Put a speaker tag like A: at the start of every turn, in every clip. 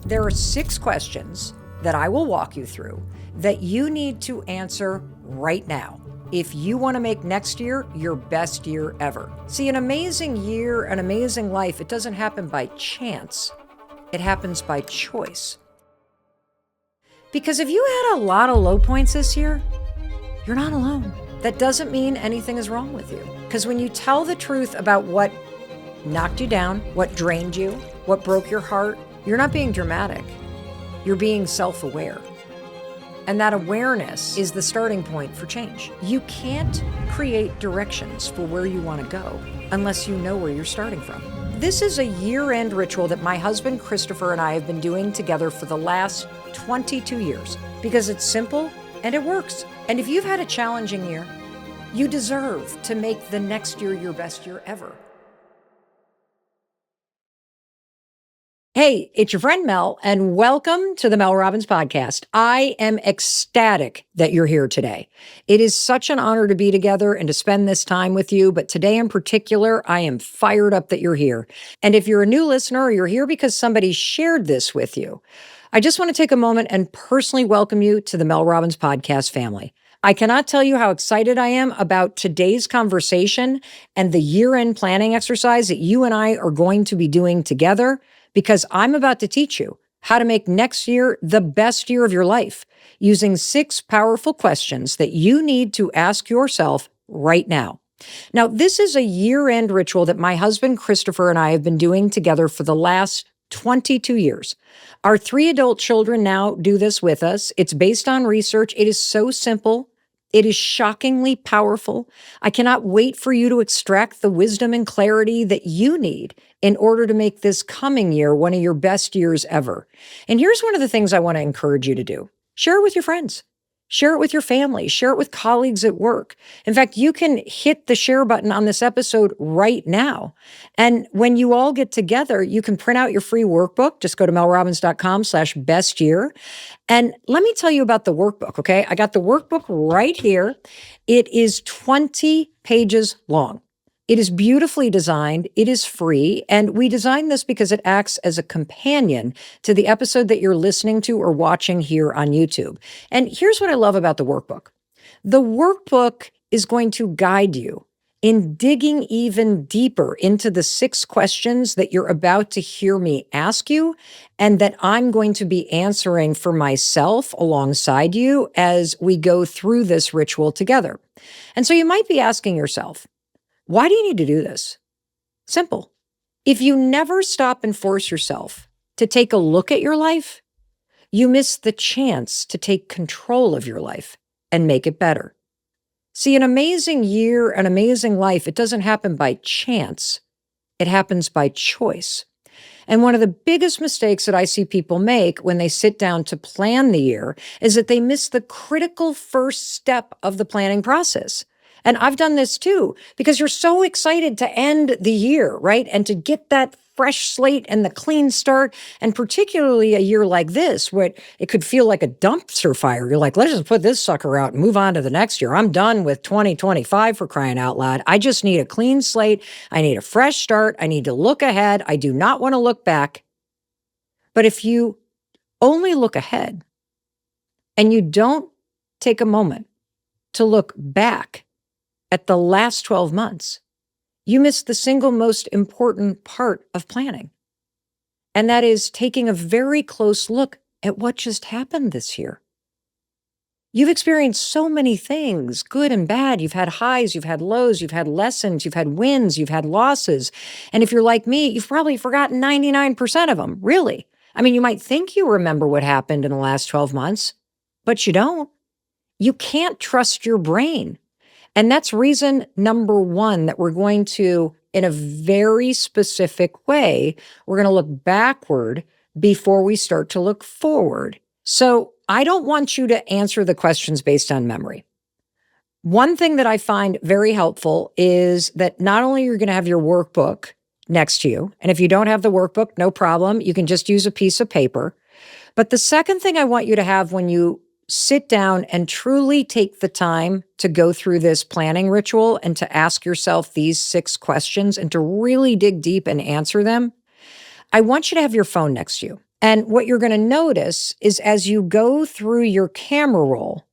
A: There are 6 questions that I will walk you through that you need to answer right now if you want to make next year your best year ever. See, an amazing year, an amazing life, it doesn't happen by chance. It happens by choice. Because if you had a lot of low points this year, you're not alone. That doesn't mean anything is wrong with you. Because when you tell the truth about what knocked you down, what drained you, what broke your heart, you're not being dramatic. You're being self-aware. And that awareness is the starting point for change. You can't create directions for where you want to go unless you know where you're starting from. This is a year-end ritual that my husband Christopher and I have been doing together for the last 22 years because it's simple and it works. And if you've had a challenging year, you deserve to make the next year your best year ever. Hey, it's your friend Mel, and welcome to the Mel Robbins podcast. I am ecstatic that you're here today. It is such an honor to be together and to spend this time with you, but today in particular, I am fired up that you're here. And if you're a new listener or you're here because somebody shared this with you, I just want to take a moment and personally welcome you to the Mel Robbins podcast family. I cannot tell you how excited I am about today's conversation and the year-end planning exercise that you and I are going to be doing together, because I'm about to teach you how to make next year the best year of your life using 6 powerful questions that you need to ask yourself right now. Now, this is a year-end ritual that my husband Christopher and I have been doing together for the last 22 years. Our 3 adult children now do this with us. It's based on research. It is so simple. It is shockingly powerful. I cannot wait for you to extract the wisdom and clarity that you need in order to make this coming year one of your best years ever. And here's one of the things I want to encourage you to do. Share it with your friends. Share it with your family. Share it with colleagues at work. In fact, you can hit the share button on this episode right now. And when you all get together, you can print out your free workbook. Just go to melrobbins.com/best year. And let me tell you about the workbook, okay? I got the workbook right here. It is 20 pages long. It is beautifully designed. It is free. And we designed this because it acts as a companion to the episode that you're listening to or watching here on YouTube. And here's what I love about the workbook. The workbook is going to guide you in digging even deeper into the 6 questions that you're about to hear me ask you and that I'm going to be answering for myself alongside you as we go through this ritual together. And so you might be asking yourself, why do you need to do this? Simple. If you never stop and force yourself to take a look at your life, you miss the chance to take control of your life and make it better. See, an amazing year, an amazing life, it doesn't happen by chance. It happens by choice. And one of the biggest mistakes that I see people make when they sit down to plan the year is that they miss the critical first step of the planning process. And I've done this too, because you're so excited to end the year, right? And to get that fresh slate and the clean start. And particularly a year like this, where it could feel like a dumpster fire. You're like, let's just put this sucker out and move on to the next year. I'm done with 2025 for crying out loud. I just need a clean slate. I need a fresh start. I need to look ahead. I do not want to look back. But if you only look ahead and you don't take a moment to look back at the last 12 months, you miss the single most important part of planning. And that is taking a very close look at what just happened this year. You've experienced so many things, good and bad. You've had highs, you've had lows, you've had lessons, you've had wins, you've had losses. And if you're like me, you've probably forgotten 99% of them, really. I mean, you might think you remember what happened in the last 12 months, but you don't. You can't trust your brain. And that's reason number 1 that we're going to, in a very specific way, we're going to look backward before we start to look forward. So I don't want you to answer the questions based on memory. One thing that I find very helpful is that not only you're going to have your workbook next to you, and if you don't have the workbook, no problem, you can just use a piece of paper. But the second thing I want you to have when you sit down and truly take the time to go through this planning ritual and to ask yourself these 6 questions and to really dig deep and answer them, I want you to have your phone next to you. And what you're going to notice is as you go through your camera roll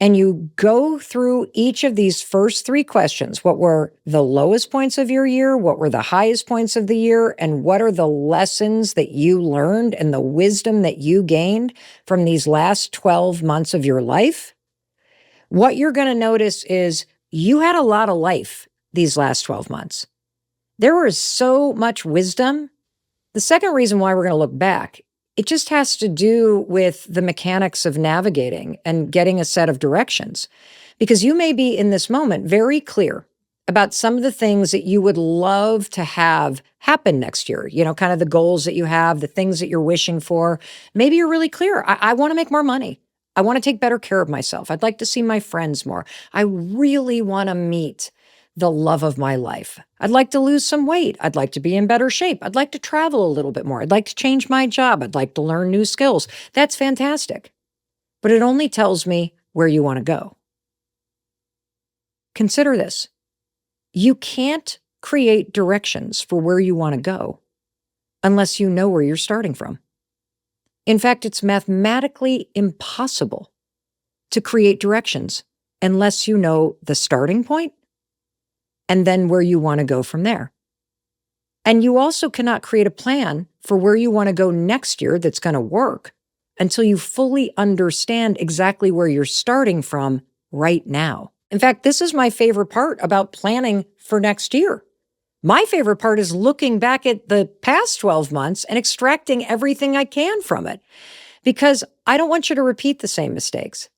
A: and you go through each of these first three questions, what were the lowest points of your year? What were the highest points of the year? And what are the lessons that you learned and the wisdom that you gained from these last 12 months of your life? What you're going to notice is you had a lot of life these last 12 months. There was so much wisdom. The second reason why we're going to look back, it just has to do with the mechanics of navigating and getting a set of directions. Because you may be in this moment very clear about some of the things that you would love to have happen next year, kind of the goals that you have, the things that you're wishing for. Maybe you're really clear. I want to make more money. I want to take better care of myself. I'd like to see my friends more. I really want to meet the love of my life. I'd like to lose some weight. I'd like to be in better shape. I'd like to travel a little bit more. I'd like to change my job. I'd like to learn new skills. That's fantastic. But it only tells me where you want to go. Consider this. You can't create directions for where you want to go unless you know where you're starting from. In fact, it's mathematically impossible to create directions unless you know the starting point and then where you want to go from there. And you also cannot create a plan for where you want to go next year that's going to work until you fully understand exactly where you're starting from right now. In fact, this is my favorite part about planning for next year. My favorite part is looking back at the past 12 months and extracting everything I can from it, because I don't want you to repeat the same mistakes.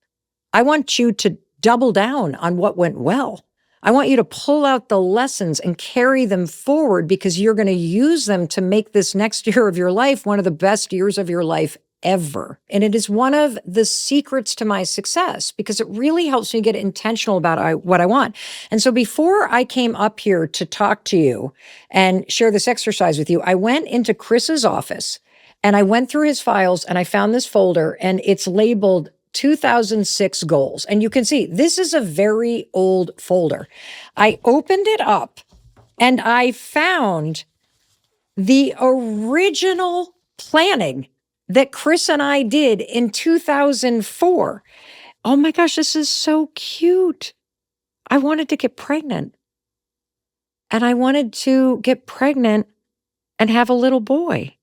A: I want you to double down on what went well. I want you to pull out the lessons and carry them forward, because you're going to use them to make this next year of your life one of the best years of your life ever. And it is one of the secrets to my success, because it really helps me get intentional about what I want. And so before I came up here to talk to you and share this exercise with you, I went into Chris's office and I went through his files and I found this folder, and it's labeled 2006 goals. And you can see this is a very old folder. I opened it up and I found the original planning that Chris and I did in 2004. Oh my gosh, this is so cute. I wanted to get pregnant. And I wanted to get pregnant and have a little boy.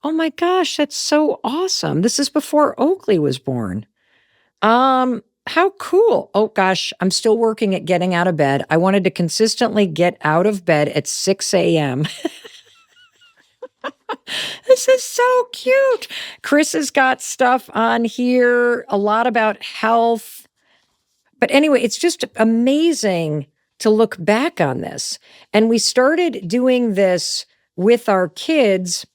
A: Oh my gosh, that's so awesome. This is before Oakley was born. How cool. Oh gosh, I'm still working at getting out of bed. I wanted to consistently get out of bed at 6 a.m. This is so cute. Chris has got stuff on here, a lot about health. But anyway, it's just amazing to look back on this. And we started doing this with our kids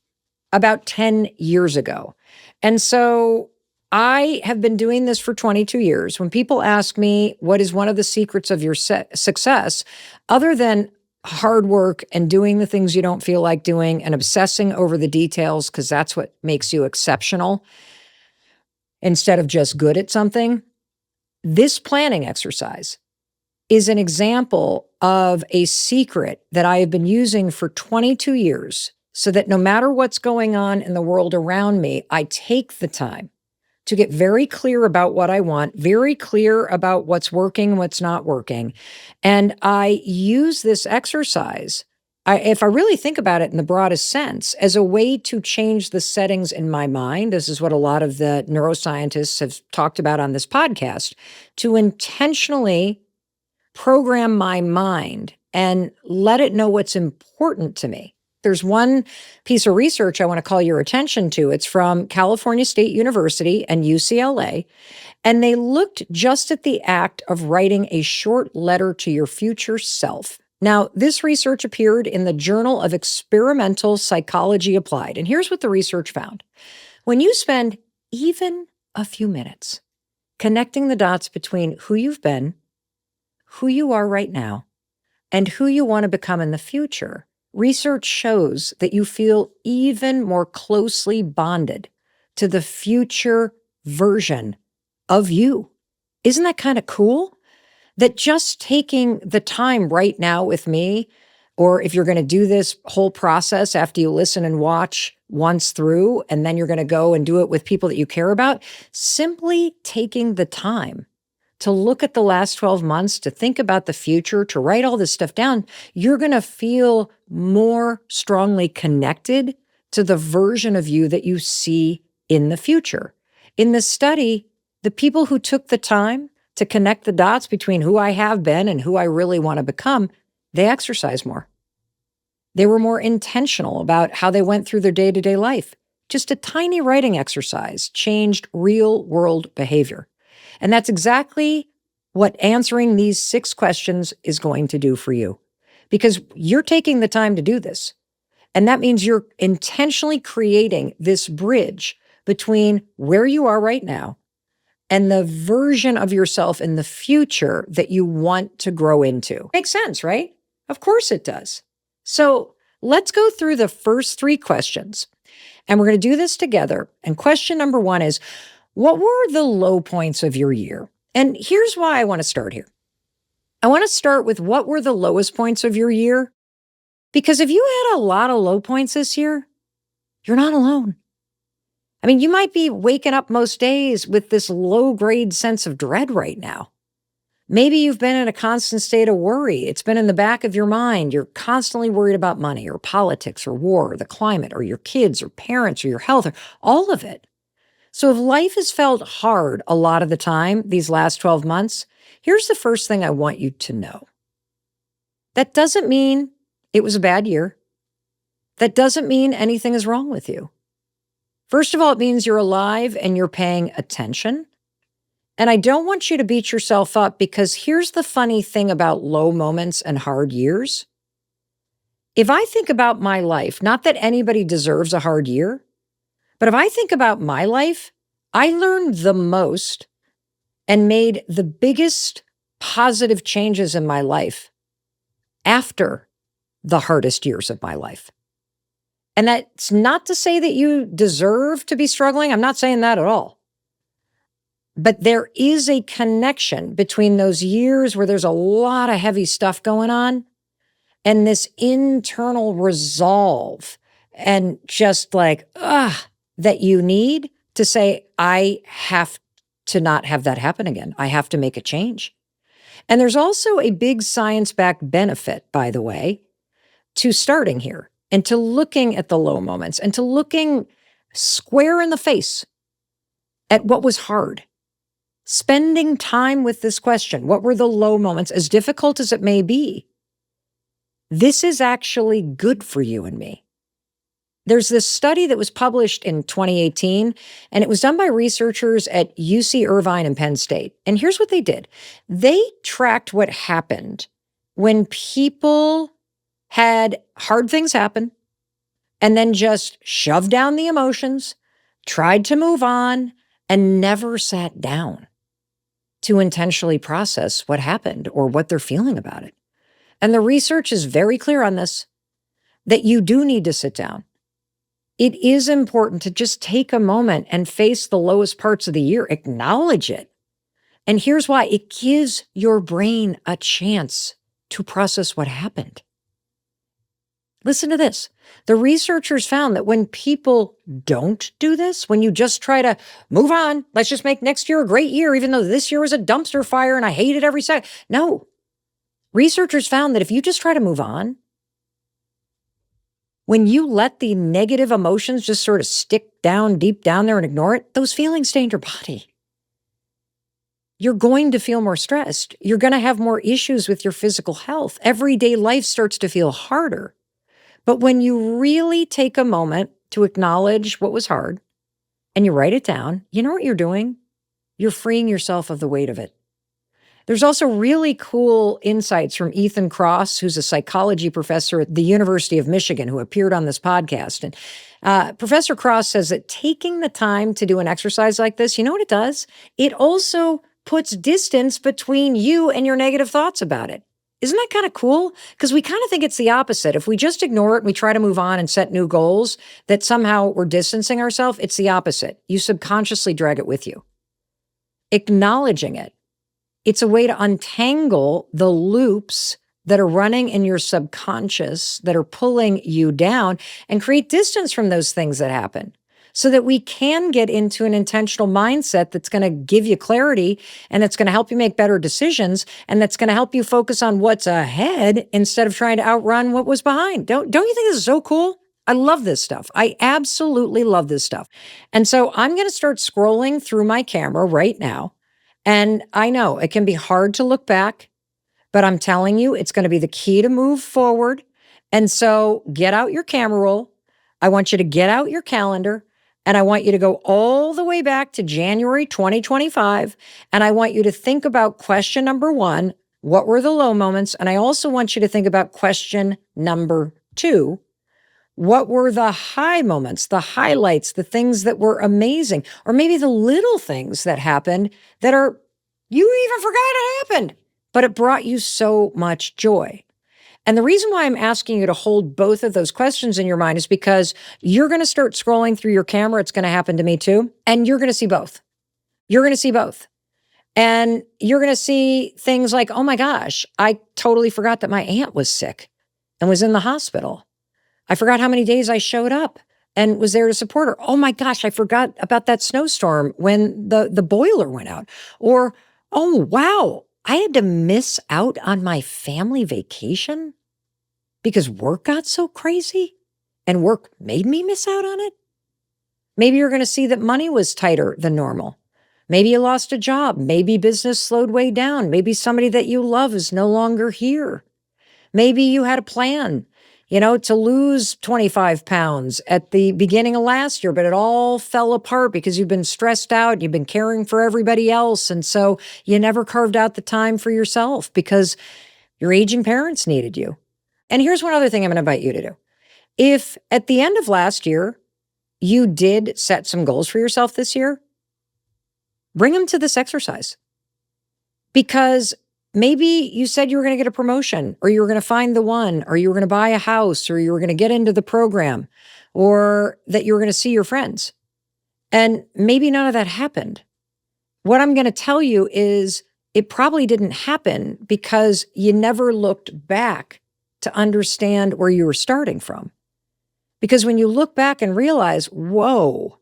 A: about 10 years ago. And so I have been doing this for 22 years. When people ask me, what is one of the secrets of your success, other than hard work and doing the things you don't feel like doing and obsessing over the details, because that's what makes you exceptional instead of just good at something, this planning exercise is an example of a secret that I have been using for 22 years, so that no matter what's going on in the world around me, I take the time to get very clear about what I want, very clear about what's working, what's not working. And I use this exercise, if I really think about it in the broadest sense, as a way to change the settings in my mind. This is what a lot of the neuroscientists have talked about on this podcast, to intentionally program my mind and let it know what's important to me. There's one piece of research I want to call your attention to. It's from California State University and UCLA, and they looked just at the act of writing a short letter to your future self. Now, this research appeared in the Journal of Experimental Psychology Applied, and here's what the research found. When you spend even a few minutes connecting the dots between who you've been, who you are right now, and who you want to become in the future, research shows that you feel even more closely bonded to the future version of you. Isn't that kind of cool? That just taking the time right now with me, Or if you're going to do this whole process after you listen and watch once through, and then you're going to go and do it with people that you care about, simply taking the time to look at the last 12 months, to think about the future, to write all this stuff down, you're going to feel more strongly connected to the version of you that you see in the future. In the study, the people who took the time to connect the dots between who I have been and who I really want to become, they exercise more. They were more intentional about how they went through their day-to-day life. Just a tiny writing exercise changed real-world behavior. And that's exactly what answering these 6 questions is going to do for you. Because you're taking the time to do this. And that means you're intentionally creating this bridge between where you are right now and the version of yourself in the future that you want to grow into. Makes sense, right? Of course it does. So let's go through the first 3 questions. And we're going to do this together. And question number 1 is, what were the low points of your year? And here's why I want to start here. I want to start with what were the lowest points of your year? Because if you had a lot of low points this year, you're not alone. I mean, you might be waking up most days with this low-grade sense of dread right now. Maybe you've been in a constant state of worry. It's been in the back of your mind. You're constantly worried about money or politics or war or the climate or your kids or parents or your health or all of it. So if life has felt hard a lot of the time these last 12 months, here's the first thing I want you to know. That doesn't mean it was a bad year. That doesn't mean anything is wrong with you. First of all, it means you're alive and you're paying attention. And I don't want you to beat yourself up, because here's the funny thing about low moments and hard years. If I think about my life, not that anybody deserves a hard year, but if I think about my life, I learned the most and made the biggest positive changes in my life after the hardest years of my life. And that's not to say that you deserve to be struggling. I'm not saying that at all. But there is a connection between those years where there's a lot of heavy stuff going on and this internal resolve and just like, that you need to say, I have to not have that happen again. I have to make a change. And there's also a big science-backed benefit, by the way, to starting here and to looking at the low moments and to looking square in the face at what was hard. Spending time with this question, what were the low moments, as difficult as it may be, this is actually good for you and me. There's this study that was published in 2018, and it was done by researchers at UC Irvine and Penn State. And here's what they did. They tracked what happened when people had hard things happen and then just shoved down the emotions, tried to move on, and never sat down to intentionally process what happened or what they're feeling about it. And the research is very clear on this, that you do need to sit down. It is important to just take a moment and face the lowest parts of the year, acknowledge it. And here's why. It gives your brain a chance to process what happened. Listen to this. The researchers found that when people don't do this, when you just try to move on, let's just make next year a great year, even though this year was a dumpster fire and I hate it every second. No. Researchers found that if you just try to move on, when you let the negative emotions just sort of stick down deep down there and ignore it, those feelings stay in your body. You're going to feel more stressed. You're going to have more issues with your physical health. Everyday life starts to feel harder. But when you really take a moment to acknowledge what was hard and you write it down, you know what you're doing? You're freeing yourself of the weight of it. There's also really cool insights from Ethan Kross, who's a psychology professor at the University of Michigan, who appeared on this podcast. And Professor Kross says that taking the time to do an exercise like this, you know what it does? It also puts distance between you and your negative thoughts about it. Isn't that kind of cool? Because we kind of think it's the opposite. If we just ignore it and we try to move on and set new goals, that somehow we're distancing ourselves. It's the opposite. You subconsciously drag it with you. Acknowledging it. It's a way to untangle the loops that are running in your subconscious that are pulling you down, and create distance from those things that happen so that we can get into an intentional mindset that's going to give you clarity and that's going to help you make better decisions and that's going to help you focus on what's ahead instead of trying to outrun what was behind. Don't you think this is so cool? I love this stuff. I absolutely love this stuff. And so I'm going to start scrolling through my camera right now. And I know it can be hard to look back, but I'm telling you, it's going to be the key to move forward. And so get out your camera roll. I want you to get out your calendar. And I want you to go all the way back to January 2025. And I want you to think about question number 1, what were the low moments? And I also want you to think about question number 2, what were the high moments, the highlights, the things that were amazing, or maybe the little things that happened that are, you even forgot it happened, but it brought you so much joy. And the reason why I'm asking you to hold both of those questions in your mind is because you're going to start scrolling through your camera. It's going to happen to me too. And you're going to see both. You're going to see both. And you're going to see things like, oh my gosh, I totally forgot that my aunt was sick and was in the hospital. I forgot how many days I showed up and was there to support her. Oh my gosh, I forgot about that snowstorm when the boiler went out. Or, oh wow, I had to miss out on my family vacation because work got so crazy and work made me miss out on it. Maybe you're going to see that money was tighter than normal. Maybe you lost a job. Maybe business slowed way down. Maybe somebody that you love is no longer here. Maybe you had a plan, to lose 25 pounds at the beginning of last year, but it all fell apart because you've been stressed out. You've been caring for everybody else. And so you never carved out the time for yourself because your aging parents needed you. And here's one other thing I'm going to invite you to do. If at the end of last year, you did set some goals for yourself this year, bring them to this exercise. Because maybe you said you were going to get a promotion, or you were going to find the one, or you were going to buy a house, or you were going to get into the program, or that you were going to see your friends. And maybe none of that happened. What I'm going to tell you is it probably didn't happen because you never looked back to understand where you were starting from. Because when you look back and realize, whoa,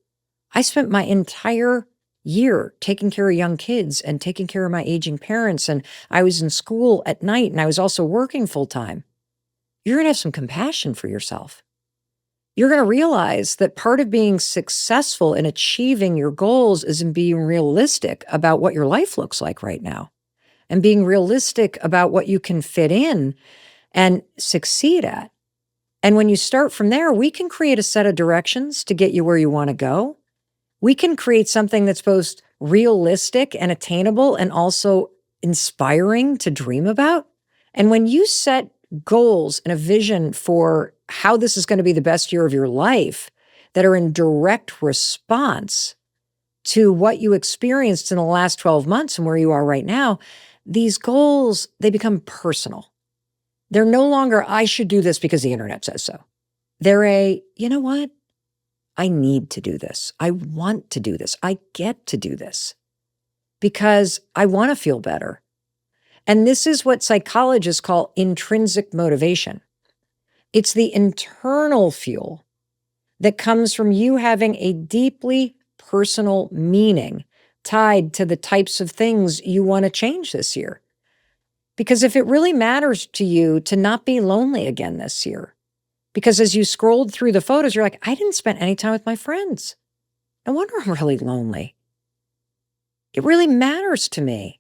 A: I spent my entire year taking care of young kids and taking care of my aging parents, and I was in school at night and I was also working full time, you're going to have some compassion for yourself. You're going to realize that part of being successful in achieving your goals is in being realistic about what your life looks like right now and being realistic about what you can fit in and succeed at. And when you start from there, we can create a set of directions to get you where you want to go. We can create something that's both realistic and attainable and also inspiring to dream about. And when you set goals and a vision for how this is going to be the best year of your life that are in direct response to what you experienced in the last 12 months and where you are right now, these goals, they become personal. They're no longer, I should do this because the internet says so. They're you know what? I need to do this. I want to do this. I get to do this because I want to feel better. And this is what psychologists call intrinsic motivation. It's the internal fuel that comes from you having a deeply personal meaning tied to the types of things you want to change this year. Because if it really matters to you to not be lonely again this year, because as you scrolled through the photos, you're like, I didn't spend any time with my friends. No wonder I'm really lonely. It really matters to me.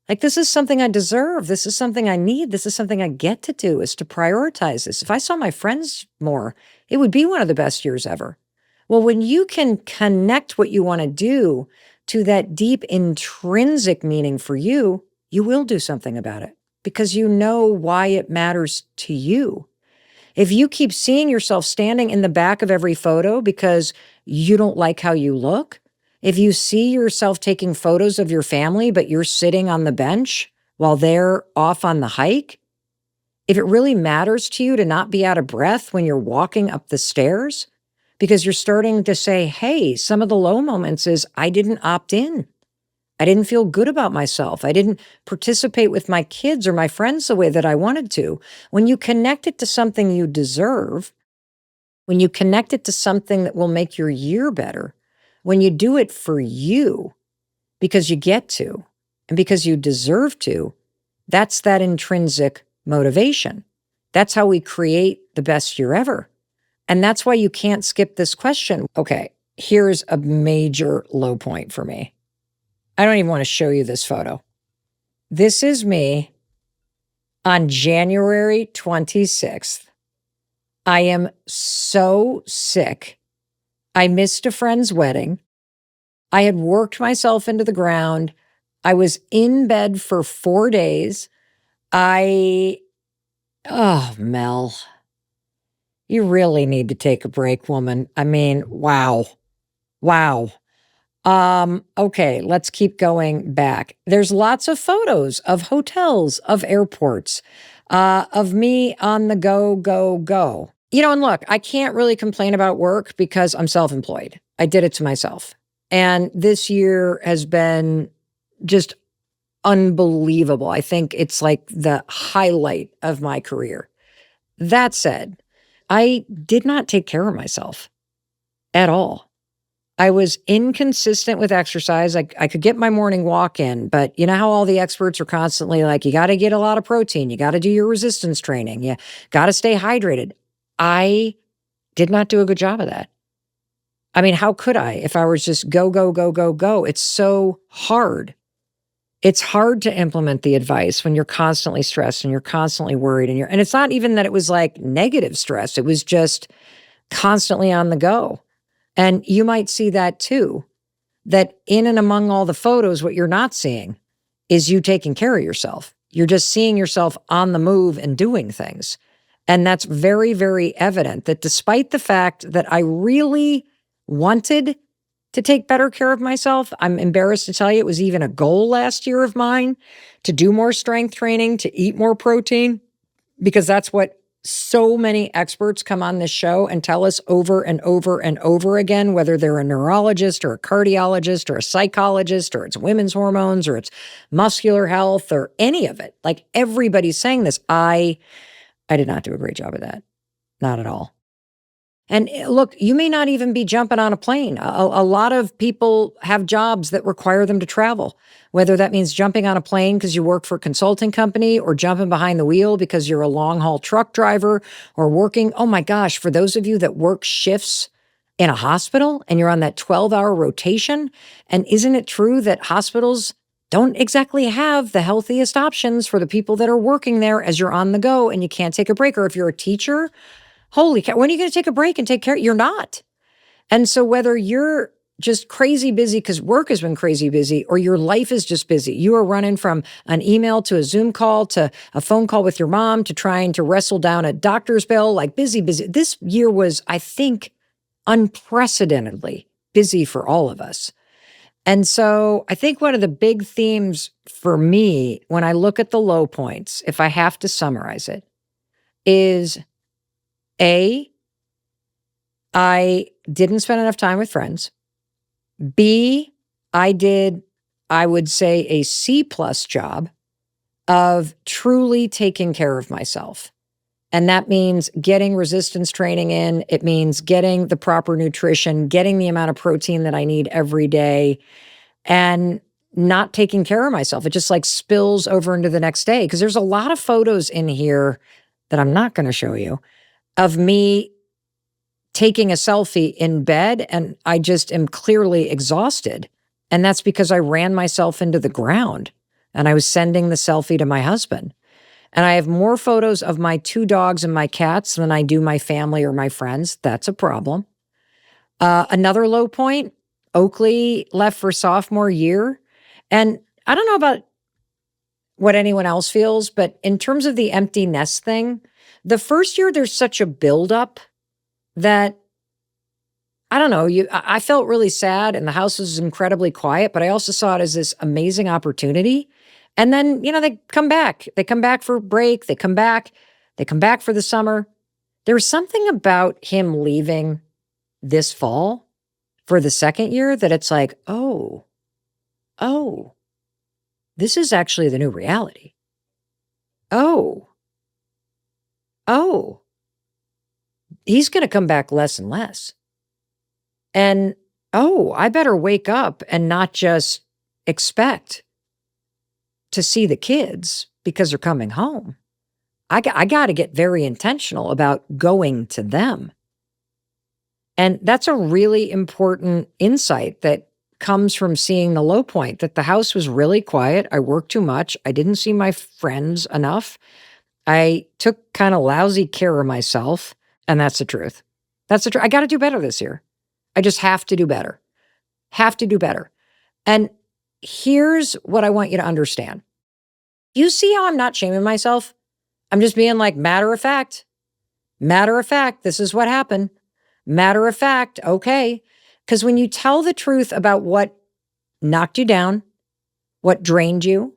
A: Like, this is something I deserve. This is something I need. This is something I get to do, is to prioritize this. If I saw my friends more, it would be one of the best years ever. Well, when you can connect what you want to do to that deep intrinsic meaning for you, you will do something about it because you know why it matters to you. If you keep seeing yourself standing in the back of every photo because you don't like how you look, if you see yourself taking photos of your family, but you're sitting on the bench while they're off on the hike, if it really matters to you to not be out of breath when you're walking up the stairs, because you're starting to say, hey, some of the low moments is I didn't opt in. I didn't feel good about myself. I didn't participate with my kids or my friends the way that I wanted to. When you connect it to something you deserve, when you connect it to something that will make your year better, when you do it for you because you get to and because you deserve to, that's that intrinsic motivation. That's how we create the best year ever. And that's why you can't skip this question. Okay, here's a major low point for me. I don't even want to show you this photo. This is me on January 26th. I am so sick. I missed a friend's wedding. I had worked myself into the ground. I was in bed for 4 days. Oh, Mel, you really need to take a break, woman. I mean, wow. Wow. Okay, let's keep going back. There's lots of photos of hotels, of airports, of me on the go, go, go. And look, I can't really complain about work because I'm self-employed. I did it to myself. And this year has been just unbelievable. I think it's like the highlight of my career. That said, I did not take care of myself at all. I was inconsistent with exercise. I could get my morning walk in, but you know how all the experts are constantly like, you got to get a lot of protein. You got to do your resistance training. You got to stay hydrated. I did not do a good job of that. I mean, how could I if I was just go, go, go, go, go? It's so hard. It's hard to implement the advice when you're constantly stressed and you're constantly worried and it's not even that it was like negative stress. It was just constantly on the go. And you might see that too, that in and among all the photos, what you're not seeing is you taking care of yourself. You're just seeing yourself on the move and doing things. And that's very, very evident that despite the fact that I really wanted to take better care of myself, I'm embarrassed to tell you it was even a goal last year of mine to do more strength training, to eat more protein, because that's what so many experts come on this show and tell us over and over and over again, whether they're a neurologist or a cardiologist or a psychologist or it's women's hormones or it's muscular health or any of it. Like everybody's saying this. I did not do a great job of that. Not at all. And look, you may not even be jumping on a plane. A lot of people have jobs that require them to travel, whether that means jumping on a plane because you work for a consulting company or jumping behind the wheel because you're a long haul truck driver or working. Oh my gosh, for those of you that work shifts in a hospital and you're on that 12-hour rotation. And isn't it true that hospitals don't exactly have the healthiest options for the people that are working there as you're on the go and you can't take a break? Or if you're a teacher, holy cow, when are you going to take a break and take care? You're not. And so whether you're just crazy busy because work has been crazy busy or your life is just busy, you are running from an email to a Zoom call to a phone call with your mom to trying to wrestle down a doctor's bill, like busy, busy. This year was, I think, unprecedentedly busy for all of us. And so I think one of the big themes for me when I look at the low points, if I have to summarize it, is A, I didn't spend enough time with friends. B, I did, I would say, a C+ job of truly taking care of myself. And that means getting resistance training in. It means getting the proper nutrition, getting the amount of protein that I need every day, and not taking care of myself. It just like spills over into the next day. Because there's a lot of photos in here that I'm not going to show you of me taking a selfie in bed, and I just am clearly exhausted. And that's because I ran myself into the ground and I was sending the selfie to my husband. And I have more photos of my 2 dogs and my cats than I do my family or my friends. That's a problem. Another low point, Oakley left for sophomore year. And I don't know about what anyone else feels, but in terms of the empty nest thing, the first year there's such a buildup that, I don't know, I felt really sad and the house was incredibly quiet, but I also saw it as this amazing opportunity. And then, they come back. They come back for break. They come back for the summer. There was something about him leaving this fall for the second year that it's like, oh, oh, this is actually the new reality. Oh, oh, he's going to come back less and less. And oh, I better wake up and not just expect to see the kids because they're coming home. I got to get very intentional about going to them. And that's a really important insight that comes from seeing the low point, that the house was really quiet. I worked too much. I didn't see my friends enough. I took kind of lousy care of myself. And that's the truth. That's the truth. I got to do better this year. I just have to do better. Have to do better. And here's what I want you to understand. You see how I'm not shaming myself? I'm just being like, matter of fact, this is what happened. Matter of fact, okay. Because when you tell the truth about what knocked you down, what drained you,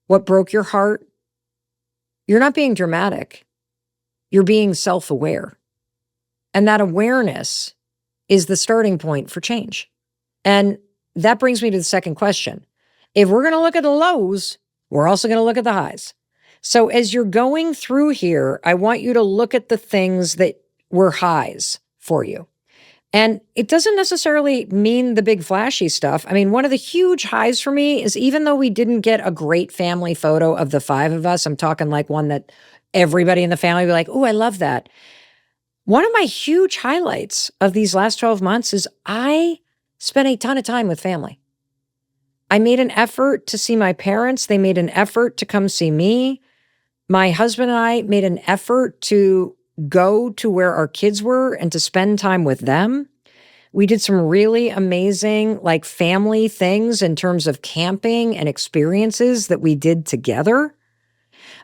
A: what broke your heart, you're not being dramatic. You're being self-aware. And that awareness is the starting point for change. And that brings me to the second question. If we're going to look at the lows, we're also going to look at the highs. So as you're going through here, I want you to look at the things that were highs for you. And it doesn't necessarily mean the big flashy stuff. I mean, one of the huge highs for me is, even though we didn't get a great family photo of the 5 of us, I'm talking like one that everybody in the family would be like, oh, I love that. One of my huge highlights of these last 12 months is I spent a ton of time with family. I made an effort to see my parents. They made an effort to come see me. My husband and I made an effort to go to where our kids were and to spend time with them. We did some really amazing like family things in terms of camping and experiences that we did together.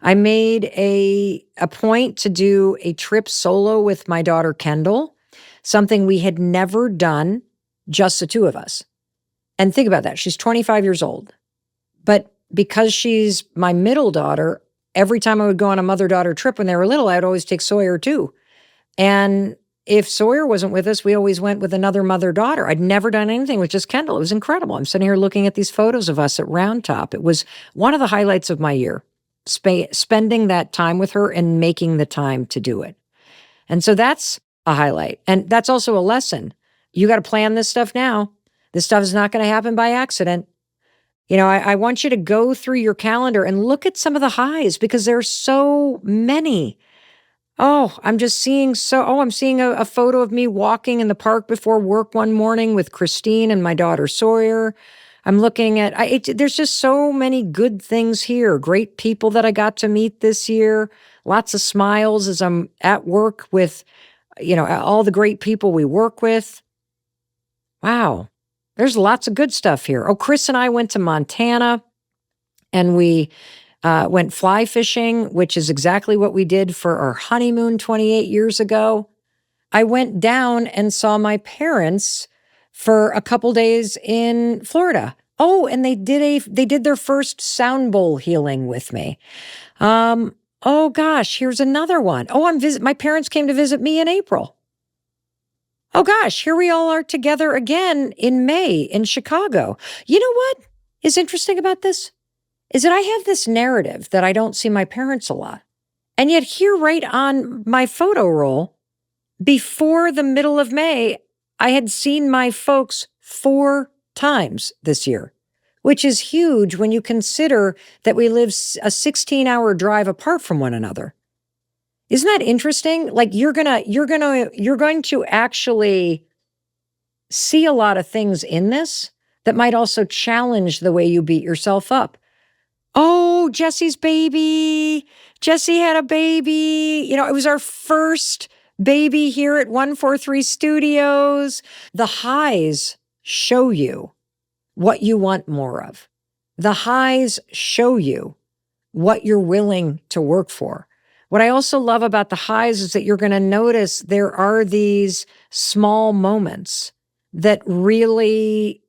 A: I made a point to do a trip solo with my daughter, Kendall, something we had never done, just the 2 of us. And think about that. She's 25 years old. But because she's my middle daughter, every time I would go on a mother-daughter trip when they were little, I'd always take Sawyer too. And if Sawyer wasn't with us, we always went with another mother-daughter. I'd never done anything with just Kendall. It was incredible. I'm sitting here looking at these photos of us at Round Top. It was one of the highlights of my year, spending that time with her and making the time to do it. And so that's a highlight. And that's also a lesson. You got to plan this stuff now. This stuff is not going to happen by accident. You know, I want you to go through your calendar and look at some of the highs, because there's so many. Oh, I'm seeing a photo of me walking in the park before work one morning with Christine and my daughter Sawyer. I'm looking at, there's just so many good things here. Great people that I got to meet this year. Lots of smiles as I'm at work with, all the great people we work with. Wow. There's lots of good stuff here. Oh, Chris and I went to Montana and we went fly fishing, which is exactly what we did for our honeymoon 28 years ago. I went down and saw my parents for a couple days in Florida. Oh, and they did their first sound bowl healing with me. Oh gosh, here's another one. Oh, my parents came to visit me in April. Oh gosh, here we all are together again in May in Chicago. You know what is interesting about this? Is that I have this narrative that I don't see my parents a lot. And yet here right on my photo roll, before the middle of May, I had seen my folks 4 times this year, which is huge when you consider that we live a 16-hour drive apart from one another. Isn't that interesting? Like you're going to actually see a lot of things in this that might also challenge the way you beat yourself up. Oh, Jesse's baby. Jesse had a baby. It was our first baby here at 143 Studios. The highs show you what you want more of. The highs show you what you're willing to work for. What I also love about the highs is that you're going to notice there are these small moments that really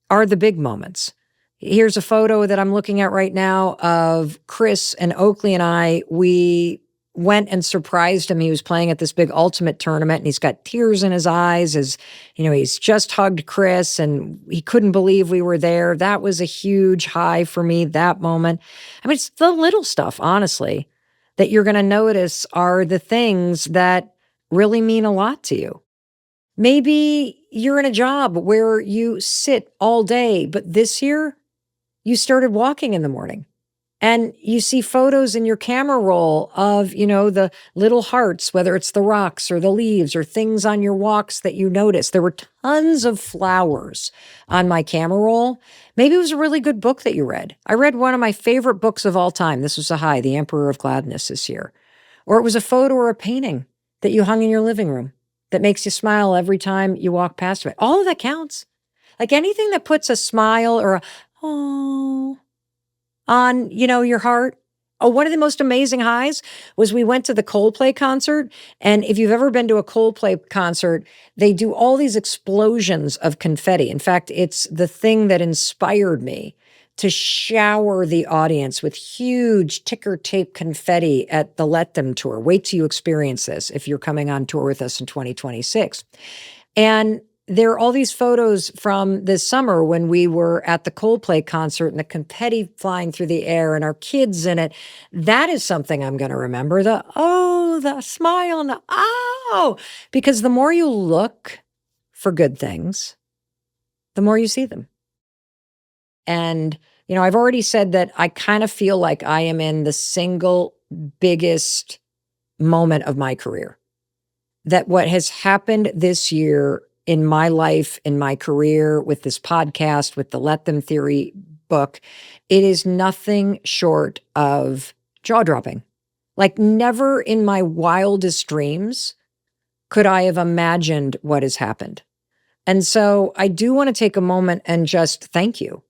A: are the big moments. Here's a photo that I'm looking at right now of Chris and Oakley and I. We went and surprised him. He was playing at this big ultimate tournament and he's got tears in his eyes as, he's just hugged Chris and he couldn't believe we were there. That was a huge high for me, that moment. I mean, it's the little stuff, honestly, that you're going to notice are the things that really mean a lot to you. Maybe you're in a job where you sit all day, but this year you started walking in the morning. And you see photos in your camera roll of, the little hearts, whether it's the rocks or the leaves or things on your walks that you notice. There were tons of flowers on my camera roll. Maybe it was a really good book that you read. I read one of my favorite books of all time. This was a high, The Emperor of Gladness this year. Or it was a photo or a painting that you hung in your living room that makes you smile every time you walk past it. All of that counts. Like anything that puts a smile or a, oh, on, your heart. Oh, one of the most amazing highs was we went to the Coldplay concert. And if you've ever been to a Coldplay concert, they do all these explosions of confetti. In fact, it's the thing that inspired me to shower the audience with huge ticker tape confetti at the Let Them tour. Wait till you experience this if you're coming on tour with us in 2026. And there are all these photos from this summer when we were at the Coldplay concert and the confetti flying through the air and our kids in it. That is something I'm going to remember. The smile and because the more you look for good things, the more you see them. And, I've already said that I kind of feel like I am in the single biggest moment of my career. That what has happened this year in my life, in my career, with this podcast, with the Let Them Theory book, it is nothing short of jaw-dropping. Like never in my wildest dreams could I have imagined what has happened. And so I do want to take a moment and just thank you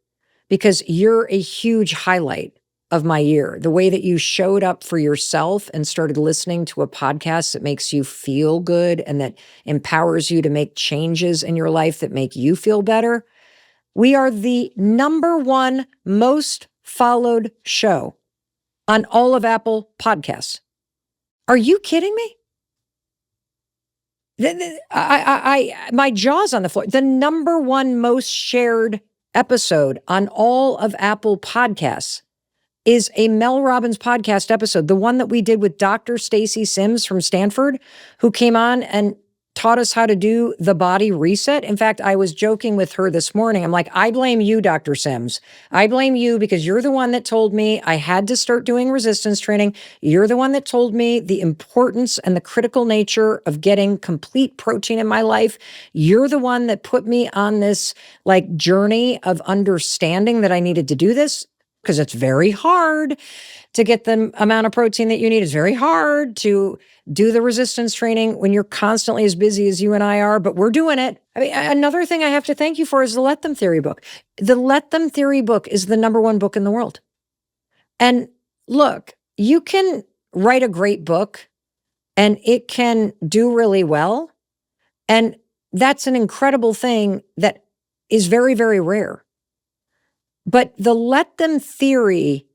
A: because you're a huge highlight of my year. The way that you showed up for yourself and started listening to a podcast that makes you feel good and that empowers you to make changes in your life that make you feel better. We are the #1 most followed show on all of Apple Podcasts. Are you kidding me? My jaw's on the floor. The #1 most shared episode on all of Apple Podcasts is a Mel Robbins podcast episode, the one that we did with Dr. Stacy Sims from Stanford, who came on and taught us how to do the body reset. In fact, I was joking with her this morning. I'm like, I blame you, Dr. Sims. I blame you because you're the one that told me I had to start doing resistance training. You're the one that told me the importance and the critical nature of getting complete protein in my life. You're the one that put me on this journey of understanding that I needed to do this because it's very hard to get the amount of protein that you need. It's very hard to do the resistance training when you're constantly as busy as you and I are, but we're doing it. I mean, another thing I have to thank you for is the Let Them Theory book. The Let Them Theory book is the #1 book in the world. And look, you can write a great book and it can do really well. And that's an incredible thing that is very, very rare. But the Let Them Theory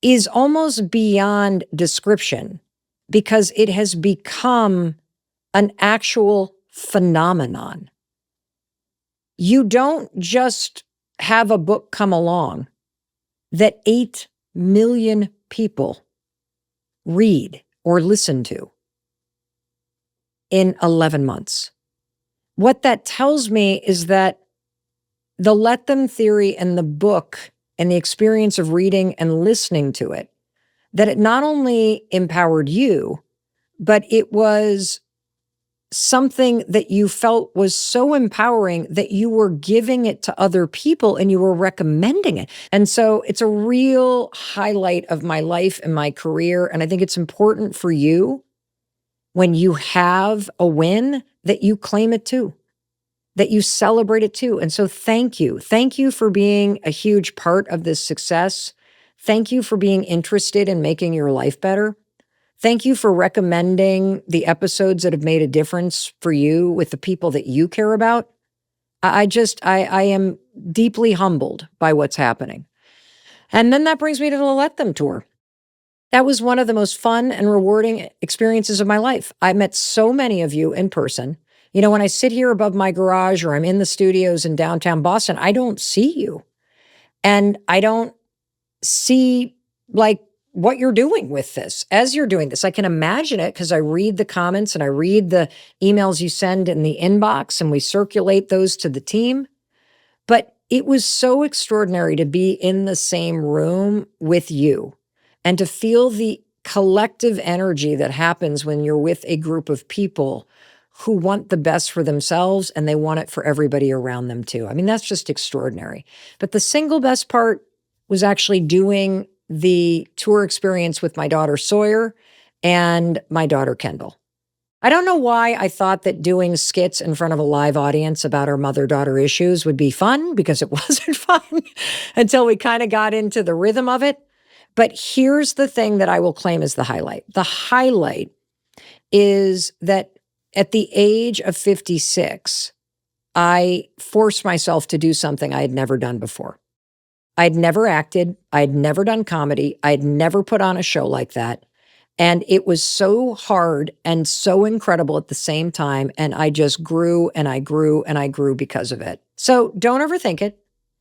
A: is almost beyond description because it has become an actual phenomenon. You don't just have a book come along that 8 million people read or listen to in 11 months. What that tells me is that the Let Them Theory and the book and the experience of reading and listening to it, that it not only empowered you, but it was something that you felt was so empowering that you were giving it to other people and you were recommending it. And so it's a real highlight of my life and my career. And I think it's important for you when you have a win that you claim it too, that you celebrate it too. And so thank you. Thank you for being a huge part of this success. Thank you for being interested in making your life better. Thank you for recommending the episodes that have made a difference for you with the people that you care about. I am deeply humbled by what's happening. And then that brings me to the Let Them tour. That was one of the most fun and rewarding experiences of my life. I met so many of you in person. When I sit here above my garage or I'm in the studios in downtown Boston, I don't see you. And I don't see like what you're doing with this as you're doing this. I can imagine it because I read the comments and I read the emails you send in the inbox and we circulate those to the team. But it was so extraordinary to be in the same room with you and to feel the collective energy that happens when you're with a group of people who want the best for themselves and they want it for everybody around them too. I mean, that's just extraordinary. But the single best part was actually doing the tour experience with my daughter Sawyer and my daughter Kendall. I don't know why I thought that doing skits in front of a live audience about our mother-daughter issues would be fun, because it wasn't fun until we kind of got into the rhythm of it. But here's the thing that I will claim as the highlight. The highlight is that at the age of 56, I forced myself to do something I had never done before. I'd never acted. I'd never done comedy. I'd never put on a show like that. And it was so hard and so incredible at the same time. And I just grew and I grew and I grew because of it. So don't overthink it.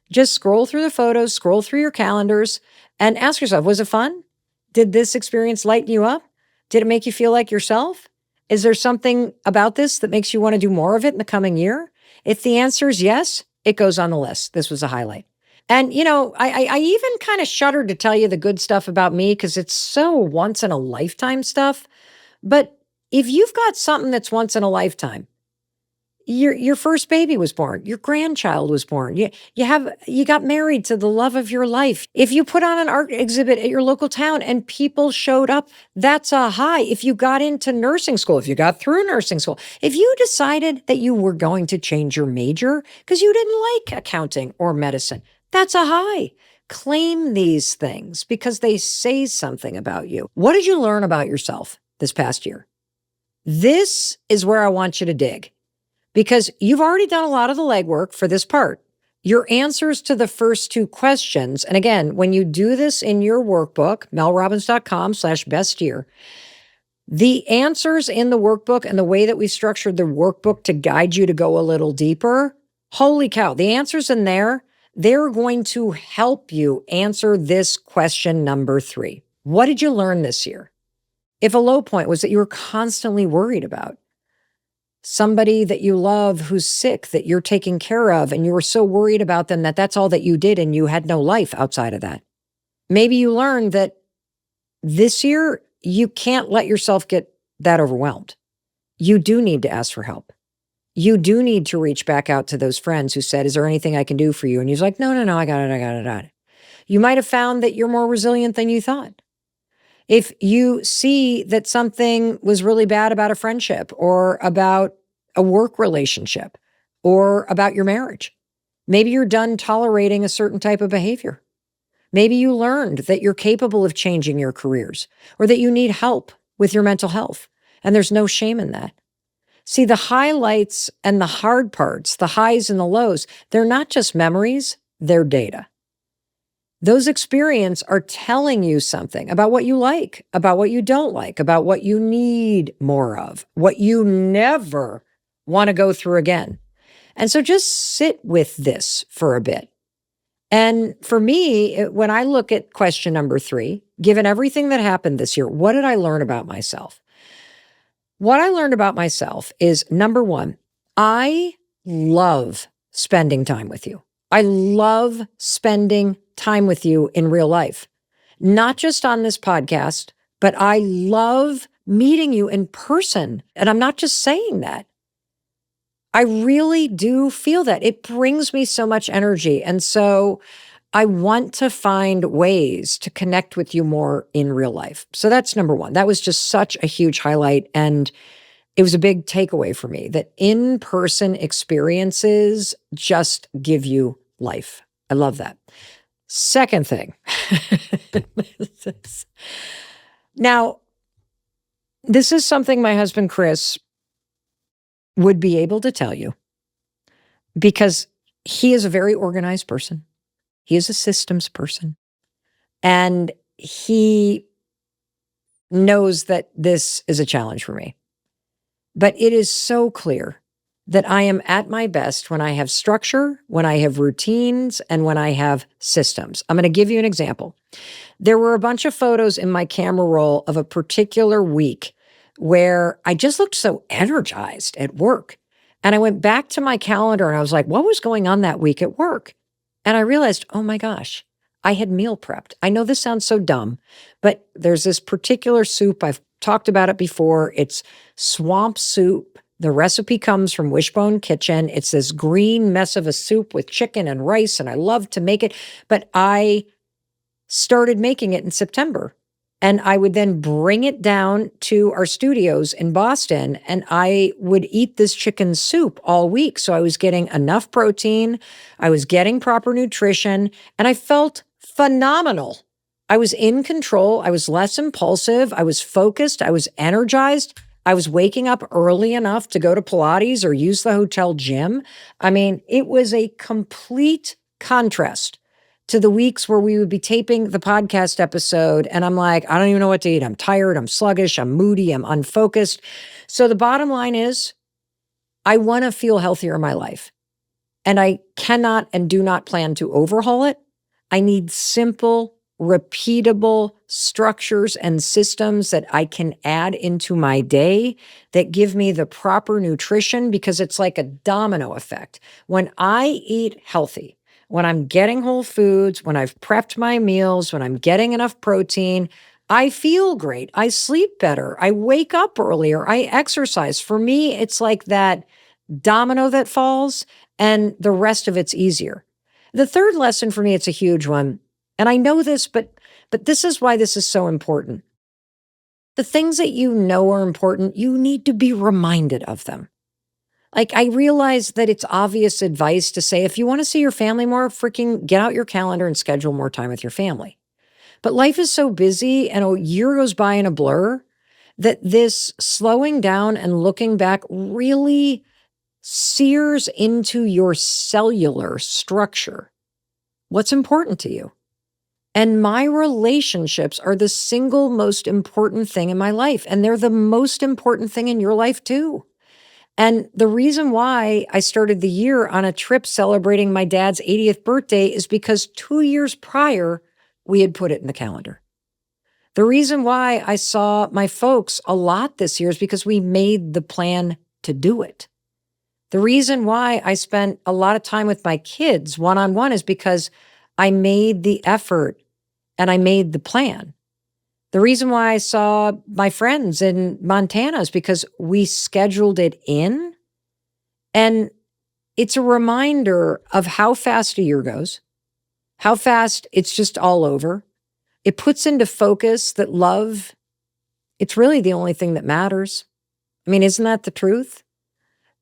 A: Just scroll through the photos, scroll through your calendars, and ask yourself, was it fun? Did this experience lighten you up? Did it make you feel like yourself? Is there something about this that makes you want to do more of it in the coming year? If the answer is yes, it goes on the list. This was a highlight. And, I even kind of shudder to tell you the good stuff about me because it's so once in a lifetime stuff. But if you've got something that's once in a lifetime, your first baby was born, your grandchild was born, you got married to the love of your life. If you put on an art exhibit at your local town and people showed up, that's a high. If you got into nursing school, if you got through nursing school, if you decided that you were going to change your major because you didn't like accounting or medicine, that's a high. Claim these things because they say something about you. What did you learn about yourself this past year? This is where I want you to dig, because you've already done a lot of the legwork for this part. Your answers to the first two questions, and again, when you do this in your workbook, melrobbins.com/best year, the answers in the workbook and the way that we structured the workbook to guide you to go a little deeper, holy cow, the answers in there, they're going to help you answer this question number 3. What did you learn this year? If a low point was that you were constantly worried about somebody that you love who's sick, that you're taking care of, and you were so worried about them that that's all that you did and you had no life outside of that. Maybe you learned that this year you can't let yourself get that overwhelmed. You do need to ask for help. You do need to reach back out to those friends who said, is there anything I can do for you? And you're like, no, I got it. You might have found that you're more resilient than you thought. If you see that something was really bad about a friendship or about a work relationship or about your marriage, maybe you're done tolerating a certain type of behavior. Maybe you learned that you're capable of changing your careers or that you need help with your mental health. And there's no shame in that. See, the highlights and the hard parts, the highs and the lows, they're not just memories, they're data. Those experiences are telling you something about what you like, about what you don't like, about what you need more of, what you never want to go through again. And so just sit with this for a bit. And for me, when I look at question number 3, given everything that happened this year, what did I learn about myself? What I learned about myself is, number 1, I love spending time with you. I love spending time with you in real life, not just on this podcast, but I love meeting you in person. And I'm not just saying that. I really do feel that. It brings me so much energy. And so I want to find ways to connect with you more in real life. So that's number 1. That was just such a huge highlight. And it was a big takeaway for me that in-person experiences just give you life. I love that. Second thing. Now, this is something my husband, Chris, would be able to tell you because he is a very organized person. He is a systems person. And he knows that this is a challenge for me. But it is so clear that I am at my best when I have structure, when I have routines, and when I have systems. I'm going to give you an example. There were a bunch of photos in my camera roll of a particular week where I just looked so energized at work. And I went back to my calendar and I was like, what was going on that week at work? And I realized, oh my gosh, I had meal prepped. I know this sounds so dumb, but there's this particular soup. I've talked about it before. It's swamp soup. The recipe comes from Wishbone Kitchen. It's this green mess of a soup with chicken and rice, and I love to make it. But I started making it in September. And I would then bring it down to our studios in Boston, and I would eat this chicken soup all week. So I was getting enough protein, I was getting proper nutrition, and I felt phenomenal. I was in control. I was less impulsive. I was focused. I was energized. I was waking up early enough to go to Pilates or use the hotel gym. I mean, it was a complete contrast to the weeks where we would be taping the podcast episode. And I'm like, I don't even know what to eat. I'm tired. I'm sluggish. I'm moody. I'm unfocused. So the bottom line is I want to feel healthier in my life. And I cannot and do not plan to overhaul it. I need simple, repeatable structures and systems that I can add into my day that give me the proper nutrition, because it's like a domino effect. When I eat healthy, when I'm getting whole foods, when I've prepped my meals, when I'm getting enough protein, I feel great. I sleep better. I wake up earlier. I exercise. For me, it's like that domino that falls, and the rest of it's easier. The third lesson for me, it's a huge one. And I know this, but this is why this is so important. The things that you know are important, you need to be reminded of them. Like, I realize that it's obvious advice to say, if you want to see your family more, freaking get out your calendar and schedule more time with your family. But life is so busy and a year goes by in a blur that this slowing down and looking back really sears into your cellular structure. What's important to you? And my relationships are the single most important thing in my life. And they're the most important thing in your life too. And the reason why I started the year on a trip celebrating my dad's 80th birthday is because 2 years prior, we had put it in the calendar. The reason why I saw my folks a lot this year is because we made the plan to do it. The reason why I spent a lot of time with my kids one-on-one is because I made the effort and I made the plan. The reason why I saw my friends in Montana is because we scheduled it in. And it's a reminder of how fast a year goes, how fast it's just all over. It puts into focus that love, it's really the only thing that matters. I mean, isn't that the truth?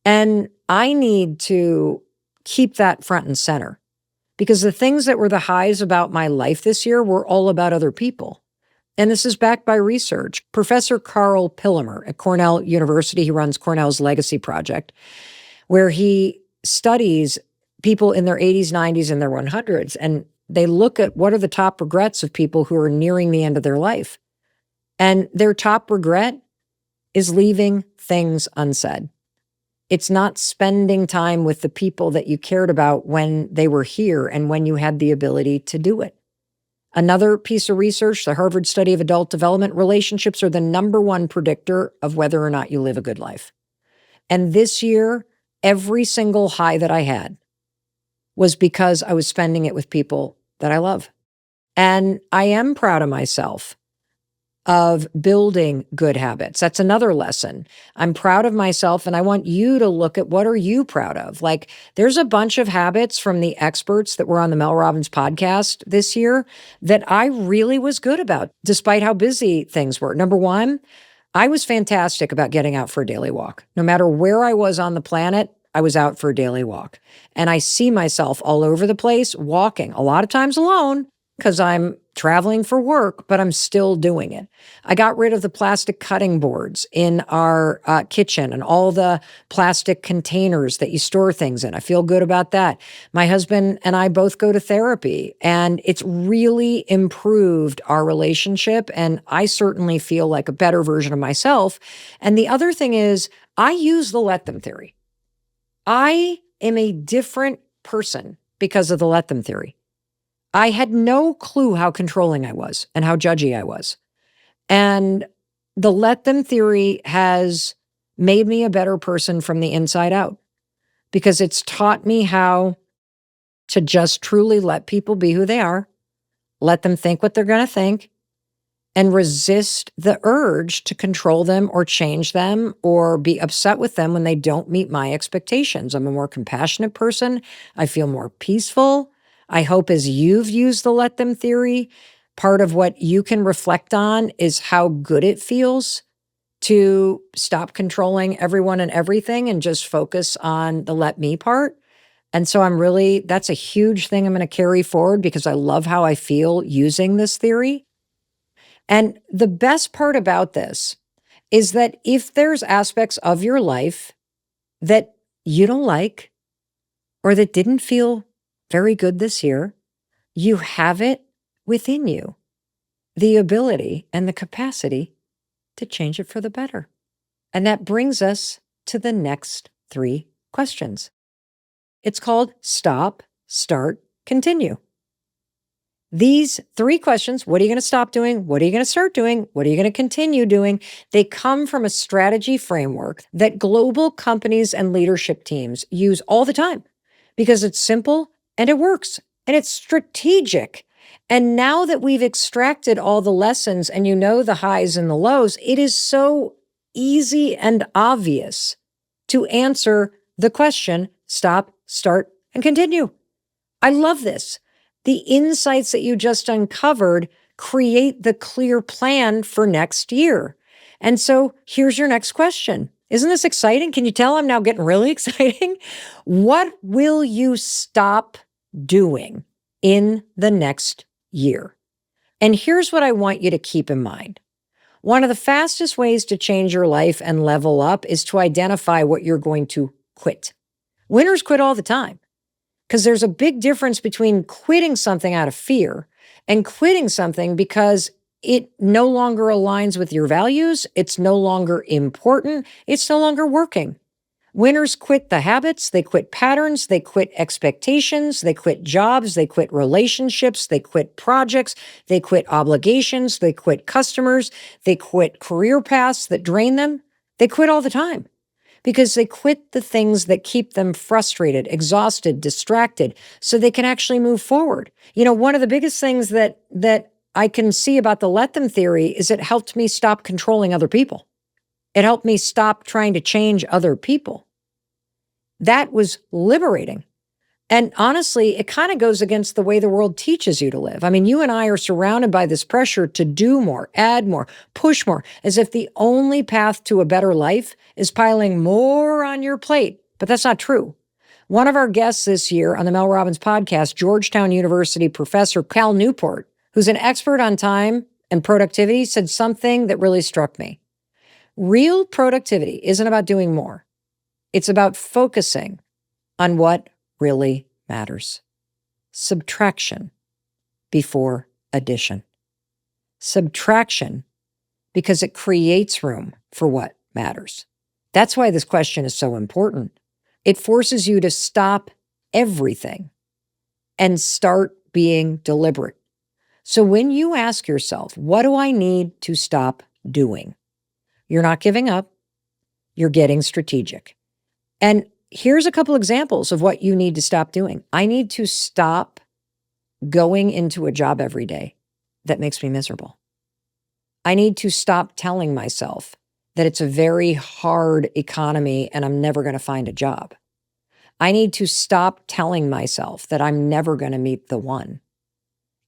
A: And I need to keep that front and center, because the things that were the highs about my life this year were all about other people. And this is backed by research. Professor Carl Pillemer at Cornell University, he runs Cornell's Legacy Project, where he studies people in their 80s, 90s, and their 100s. And they look at what are the top regrets of people who are nearing the end of their life. And their top regret is leaving things unsaid. It's not spending time with the people that you cared about when they were here and when you had the ability to do it. Another piece of research, the Harvard study of adult development, relationships are the number one predictor of whether or not you live a good life. And this year, every single high that I had was because I was spending it with people that I love. And I am proud of myself of building good habits. That's another lesson. I'm proud of myself, and I want you to look at what are you proud of? Like, there's a bunch of habits from the experts that were on the Mel Robbins podcast this year that I really was good about, despite how busy things were. Number one, I was fantastic about getting out for a daily walk. No matter where I was on the planet, I was out for a daily walk. And I see myself all over the place walking, a lot of times alone, because I'm traveling for work, but I'm still doing it. I got rid of the plastic cutting boards in our kitchen and all the plastic containers that you store things in. I feel good about that. My husband and I both go to therapy, and it's really improved our relationship. And I certainly feel like a better version of myself. And the other thing is, I use the let them theory. I am a different person because of the let them theory. I had no clue how controlling I was and how judgy I was. And the let them theory has made me a better person from the inside out, because it's taught me how to just truly let people be who they are, let them think what they're going to think, and resist the urge to control them or change them or be upset with them when they don't meet my expectations. I'm a more compassionate person. I feel more peaceful. I hope as you've used the let them theory, part of what you can reflect on is how good it feels to stop controlling everyone and everything and just focus on the let me part. And so that's a huge thing I'm going to carry forward, because I love how I feel using this theory. And the best part about this is that if there's aspects of your life that you don't like or that didn't feel very good this year, you have it within you, the ability and the capacity to change it for the better. And that brings us to the next 3 questions. It's called stop, start, continue. These 3 questions, what are you going to stop doing? What are you going to start doing? What are you going to continue doing? They come from a strategy framework that global companies and leadership teams use all the time, because it's simple and it works and it's strategic. And now that we've extracted all the lessons and you know the highs and the lows, it is so easy and obvious to answer the question, stop, start, and continue. I love this. The insights that you just uncovered create the clear plan for next year. And so here's your next question. Isn't this exciting? Can you tell I'm now getting really exciting? What will you stop doing in the next year? And here's what I want you to keep in mind. One of the fastest ways to change your life and level up is to identify what you're going to quit. Winners quit all the time. Because there's a big difference between quitting something out of fear and quitting something because it no longer aligns with your values, it's no longer important, it's no longer working. Winners quit the habits, they quit patterns, they quit expectations, they quit jobs, they quit relationships, they quit projects, they quit obligations, they quit customers, they quit career paths that drain them. They quit all the time, because they quit the things that keep them frustrated, exhausted, distracted, so they can actually move forward. You know, one of the biggest things that I can see about the let them theory is it helped me stop controlling other people. It helped me stop trying to change other people. That was liberating. And honestly, it kind of goes against the way the world teaches you to live. I mean, you and I are surrounded by this pressure to do more, add more, push more, as if the only path to a better life is piling more on your plate. But that's not true. One of our guests this year on the Mel Robbins podcast, Georgetown University professor Cal Newport, who's an expert on time and productivity, said something that really struck me. Real productivity isn't about doing more. It's about focusing on what really matters. Subtraction before addition. Subtraction because it creates room for what matters. That's why this question is so important. It forces you to stop everything and start being deliberate. So when you ask yourself, what do I need to stop doing? You're not giving up. You're getting strategic. And here's a couple examples of what you need to stop doing. I need to stop going into a job every day that makes me miserable. I need to stop telling myself that it's a very hard economy and I'm never going to find a job. I need to stop telling myself that I'm never going to meet the one.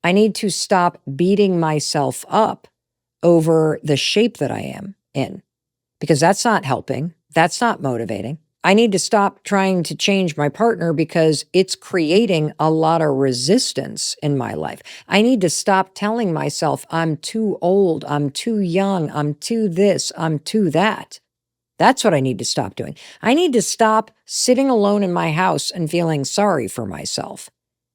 A: I need to stop beating myself up over the shape that I am in, because that's not helping. That's not motivating. I need to stop trying to change my partner because it's creating a lot of resistance in my life. I need to stop telling myself I'm too old, I'm too young, I'm too this, I'm too that. That's what I need to stop doing. I need to stop sitting alone in my house and feeling sorry for myself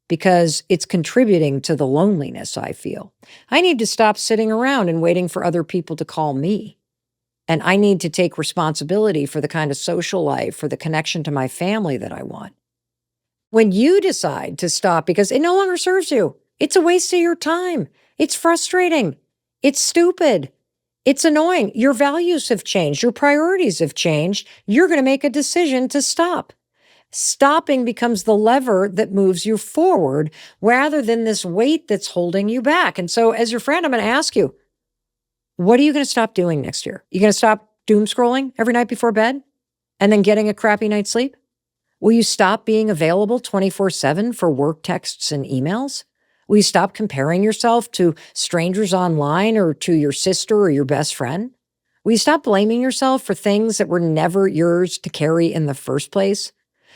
A: because it's contributing to the loneliness I feel. I need to stop sitting around and waiting for other people to call me. And I need to take responsibility for the kind of social life, for the connection to my family that I want. When you decide to stop because it no longer serves you, it's a waste of your time. It's frustrating. It's stupid. It's annoying. Your values have changed. Your priorities have changed. You're going to make a decision to stop. Stopping becomes the lever that moves you forward rather than this weight that's holding you back. And so, as your friend, I'm going to ask you, what are you going to stop doing next year? You going to stop doom scrolling every night before bed and then getting a crappy night's sleep? Will you stop being available 24/7 for work texts and emails? Will you stop comparing yourself to strangers online or to your sister or your best friend? Will you stop blaming yourself for things that were never yours to carry in the first place?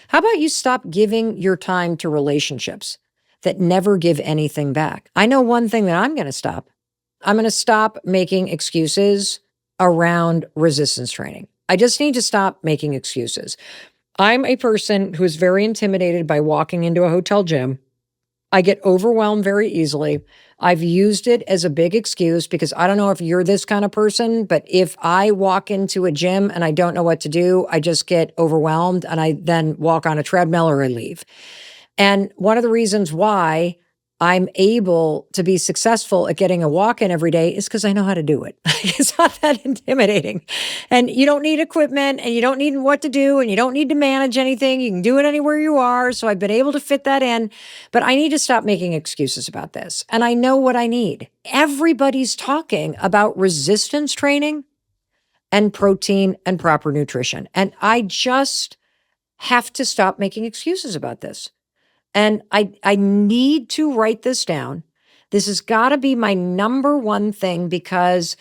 A: How about you stop giving your time to relationships that never give anything back? I know one thing that I'm going to stop. I'm going to stop making excuses around resistance training. I just need to stop making excuses. I'm a person who is very intimidated by walking into a hotel gym. I get overwhelmed very easily. I've used it as a big excuse because I don't know if you're this kind of person, but if I walk into a gym and I don't know what to do, I just get overwhelmed and I then walk on a treadmill or I leave. And one of the reasons why I'm able to be successful at getting a walk in every day is because I know how to do it. It's not that intimidating. And you don't need equipment and you don't need what to do and you don't need to manage anything. You can do it anywhere you are. So I've been able to fit that in, but I need to stop making excuses about this. And I know what I need. Everybody's talking about resistance training and protein and proper nutrition. And I just have to stop making excuses about this. And I need to write this down. This has got to be my number one thing because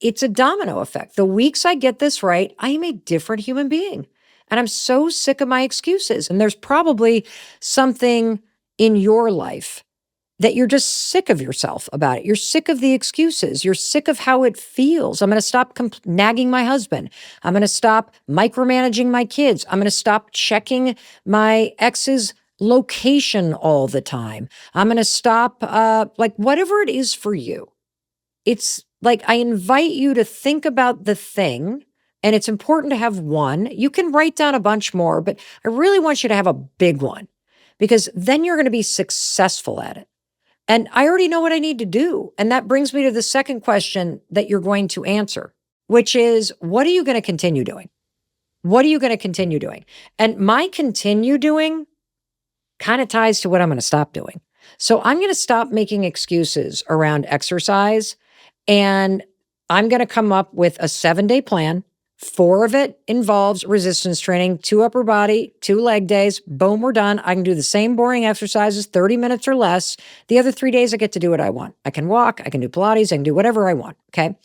A: it's a domino effect. The weeks I get this right, I am a different human being. And I'm so sick of my excuses. And there's probably something in your life that you're just sick of yourself about it. You're sick of the excuses. You're sick of how it feels. I'm going to stop nagging my husband. I'm going to stop micromanaging my kids. I'm going to stop checking my ex's location all the time. I'm going to stop, like whatever it is for you. It's like I invite you to think about the thing, and it's important to have one. You can write down a bunch more, but I really want you to have a big one because then you're going to be successful at it. And I already know what I need to do. And that brings me to the second question that you're going to answer, which is, what are you going to continue doing? What are you going to continue doing? And my continue doing kind of ties to what I'm going to stop doing. So I'm going to stop making excuses around exercise, and I'm going to come up with a 7-day plan. 4 of it involves resistance training, 2 upper body, 2 leg days. Boom, we're done. I can do the same boring exercises, 30 minutes or less. The other 3 days, I get to do what I want. I can walk, I can do Pilates, I can do whatever I want, okay?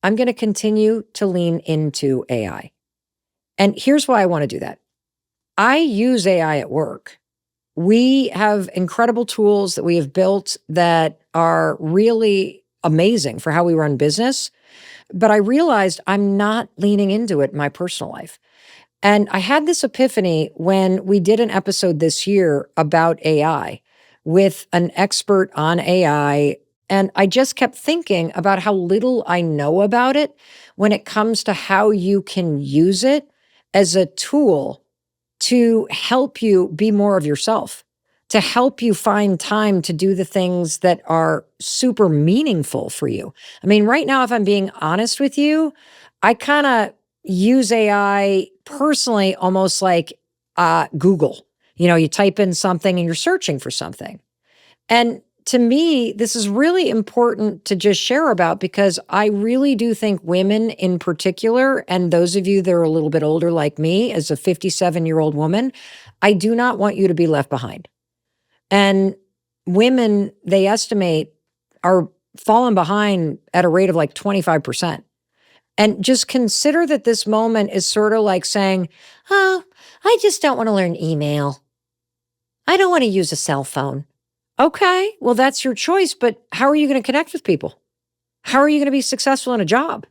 A: I'm going to continue to lean into AI. And here's why I want to do that. I use AI at work. We have incredible tools that we have built that are really amazing for how we run business. But I realized I'm not leaning into it in my personal life. And I had this epiphany when we did an episode this year about AI with an expert on AI. And I just kept thinking about how little I know about it when it comes to how you can use it as a tool to help you be more of yourself, to help you find time to do the things that are super meaningful for you. I mean, right now, if I'm being honest with you, I kind of use AI personally almost like Google. You know, you type in something and you're searching for something. And to me, this is really important to just share about because I really do think women in particular, and those of you that are a little bit older like me, as a 57-year-old woman, I do not want you to be left behind. And women, they estimate, are falling behind at a rate of like 25%. And just consider that this moment is sort of like saying, oh, I just don't want to learn email. I don't want to use a cell phone. Okay, well, that's your choice, but how are you going to connect with people? How are you going to be successful in a job?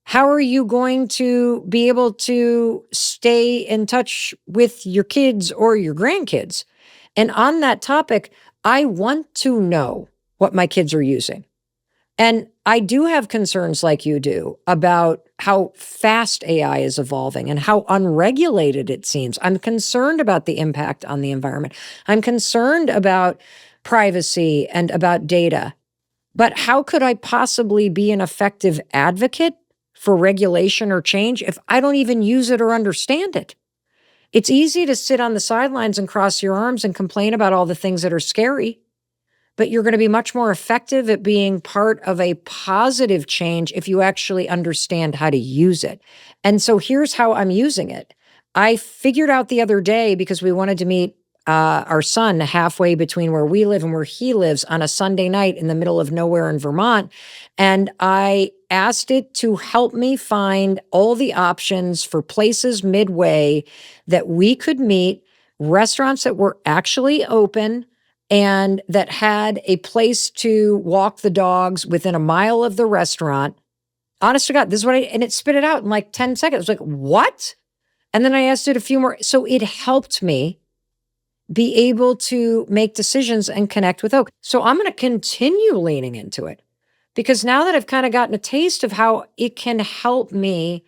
A: How are you going to be able to stay in touch with your kids or your grandkids? And on that topic, I want to know what my kids are using. And I do have concerns like you do about how fast AI is evolving and how unregulated it seems. I'm concerned about the impact on the environment. I'm concerned about privacy and about data. But how could I possibly be an effective advocate for regulation or change if I don't even use it or understand it? It's easy to sit on the sidelines and cross your arms and complain about all the things that are scary, but you're going to be much more effective at being part of a positive change if you actually understand how to use it. And so here's how I'm using it. I figured out the other day, because we wanted to meet our son halfway between where we live and where he lives on a Sunday night in the middle of nowhere in Vermont. And I asked it to help me find all the options for places midway that we could meet, restaurants that were actually open and that had a place to walk the dogs within a mile of the restaurant. Honest to God, this is what and it spit it out in like 10 seconds. I was like, what? And then I asked it a few more. So it helped me be able to make decisions and connect with Oak. So I'm going to continue leaning into it, because now that I've kind of gotten a taste of how it can help me,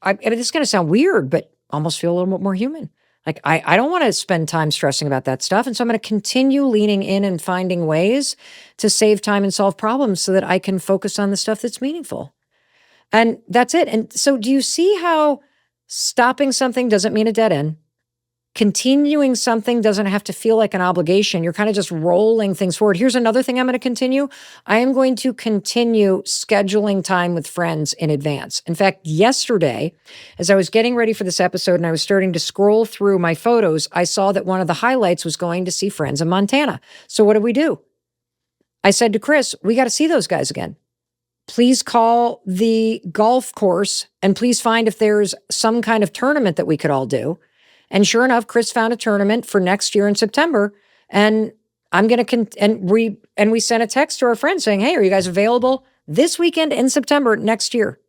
A: I mean, this is going to sound weird, but almost feel a little bit more human. Like, I don't want to spend time stressing about that stuff. And so I'm going to continue leaning in and finding ways to save time and solve problems so that I can focus on the stuff that's meaningful. And that's it. And so do you see how stopping something doesn't mean a dead end? Continuing something doesn't have to feel like an obligation. You're kind of just rolling things forward. Here's another thing I'm going to continue. I am going to continue scheduling time with friends in advance. In fact, yesterday, as I was getting ready for this episode and I was starting to scroll through my photos, I saw that one of the highlights was going to see friends in Montana. So what do? I said to Chris, we got to see those guys again. Please call the golf course and please find if there's some kind of tournament that we could all do. And sure enough, Chris found a tournament for next year in September. And I'm going to, and we sent a text to our friends saying, hey, are you guys available this weekend in September next year?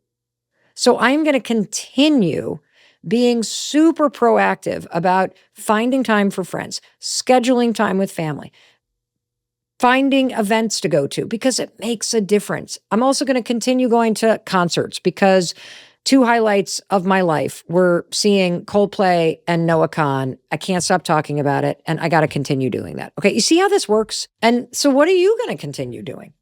A: So I'm going to continue being super proactive about finding time for friends, scheduling time with family, finding events to go to, because it makes a difference. I'm also going to continue going to concerts, because two highlights of my life were seeing Coldplay and Noah Khan. I can't stop talking about it, and I got to continue doing that. Okay, you see how this works? And so what are you going to continue doing?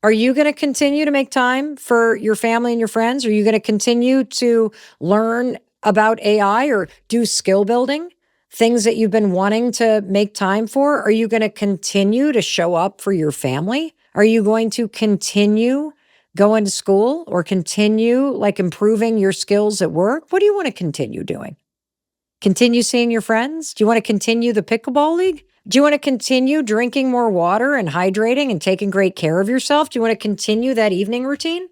A: Are you going to continue to make time for your family and your friends? Are you going to continue to learn about AI or do skill building? Things that you've been wanting to make time for? Are you going to continue to show up for your family? Are you going to continue going to school or continue like improving your skills at work? What do you want to continue doing? Continue seeing your friends? Do you want to continue the pickleball league? Do you want to continue drinking more water and hydrating and taking great care of yourself? Do you want to continue that evening routine?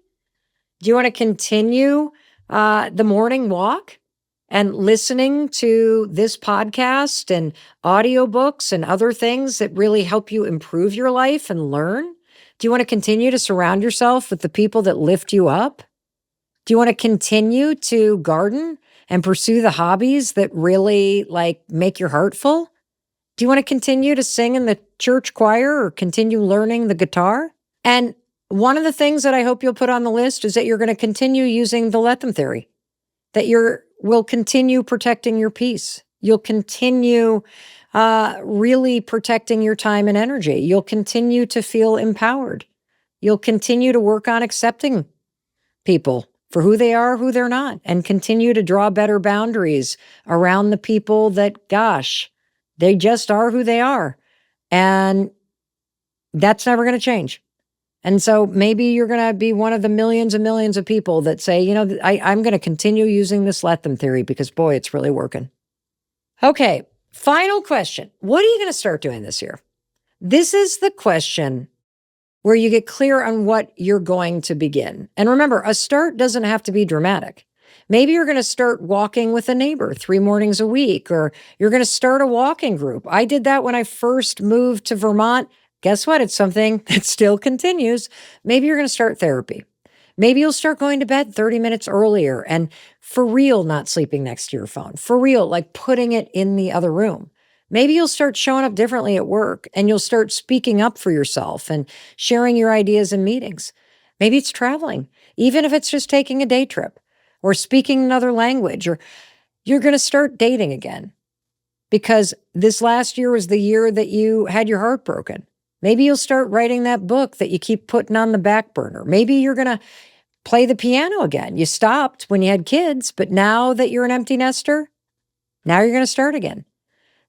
A: Do you want to continue the morning walk and listening to this podcast and audiobooks and other things that really help you improve your life and learn? Do you want to continue to surround yourself with the people that lift you up? Do you want to continue to garden and pursue the hobbies that really like make your heart full? Do you want to continue to sing in the church choir or continue learning the guitar? And one of the things that I hope you'll put on the list is that you're going to continue using the let them theory, that will continue protecting your peace. You'll continue really protecting your time and energy. You'll continue to feel empowered. You'll continue to work on accepting people for who they are, who they're not, and continue to draw better boundaries around the people that, gosh, they just are who they are. And that's never going to change. And so maybe you're going to be one of the millions and millions of people that say, you know, I'm going to continue using this let them theory because, boy, it's really working. Okay, final question. What are you going to start doing this year? This is the question where you get clear on what you're going to begin. And remember, a start doesn't have to be dramatic. Maybe you're going to start walking with a neighbor 3 mornings a week, or you're going to start a walking group. I did that when I first moved to Vermont. Guess what? It's something that still continues. Maybe you're going to start therapy. Maybe you'll start going to bed 30 minutes earlier and for real, not sleeping next to your phone. For real, like putting it in the other room. Maybe you'll start showing up differently at work and you'll start speaking up for yourself and sharing your ideas in meetings. Maybe it's traveling, even if it's just taking a day trip or speaking another language, or you're going to start dating again because this last year was the year that you had your heart broken. Maybe you'll start writing that book that you keep putting on the back burner. Maybe you're going to play the piano again. You stopped when you had kids, but now that you're an empty nester, now you're going to start again.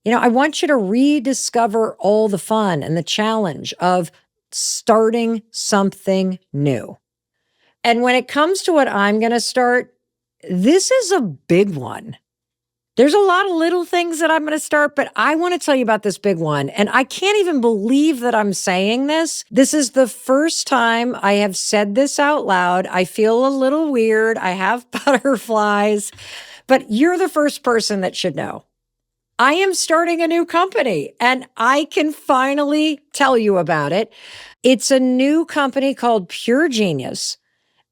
A: I want you to rediscover all the fun and the challenge of starting something new. And when it comes to what I'm going to start, this is a big one. There's a lot of little things that I'm going to start, but I want to tell you about this big one. And I can't even believe that I'm saying this. This is the first time I have said this out loud. I feel a little weird. I have butterflies, but you're the first person that should know. I am starting a new company and I can finally tell you about it. It's a new company called Pure Genius.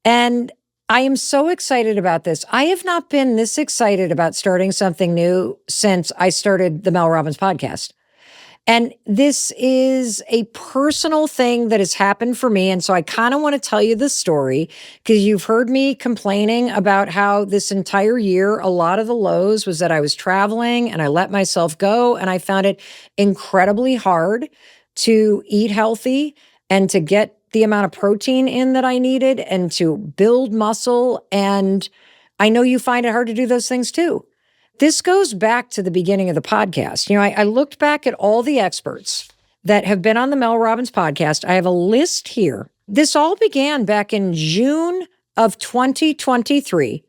A: And I am so excited about this. I have not been this excited about starting something new since I started the Mel Robbins podcast. And this is a personal thing that has happened for me. And so I kind of want to tell you the story because you've heard me complaining about how this entire year, a lot of the lows was that I was traveling and I let myself go. And I found it incredibly hard to eat healthy and to get the amount of protein in that I needed and to build muscle. And I know you find it hard to do those things too. This goes back to the beginning of the podcast. I looked back at all the experts that have been on the Mel Robbins podcast. I have a list here. This all began back in June of 2023,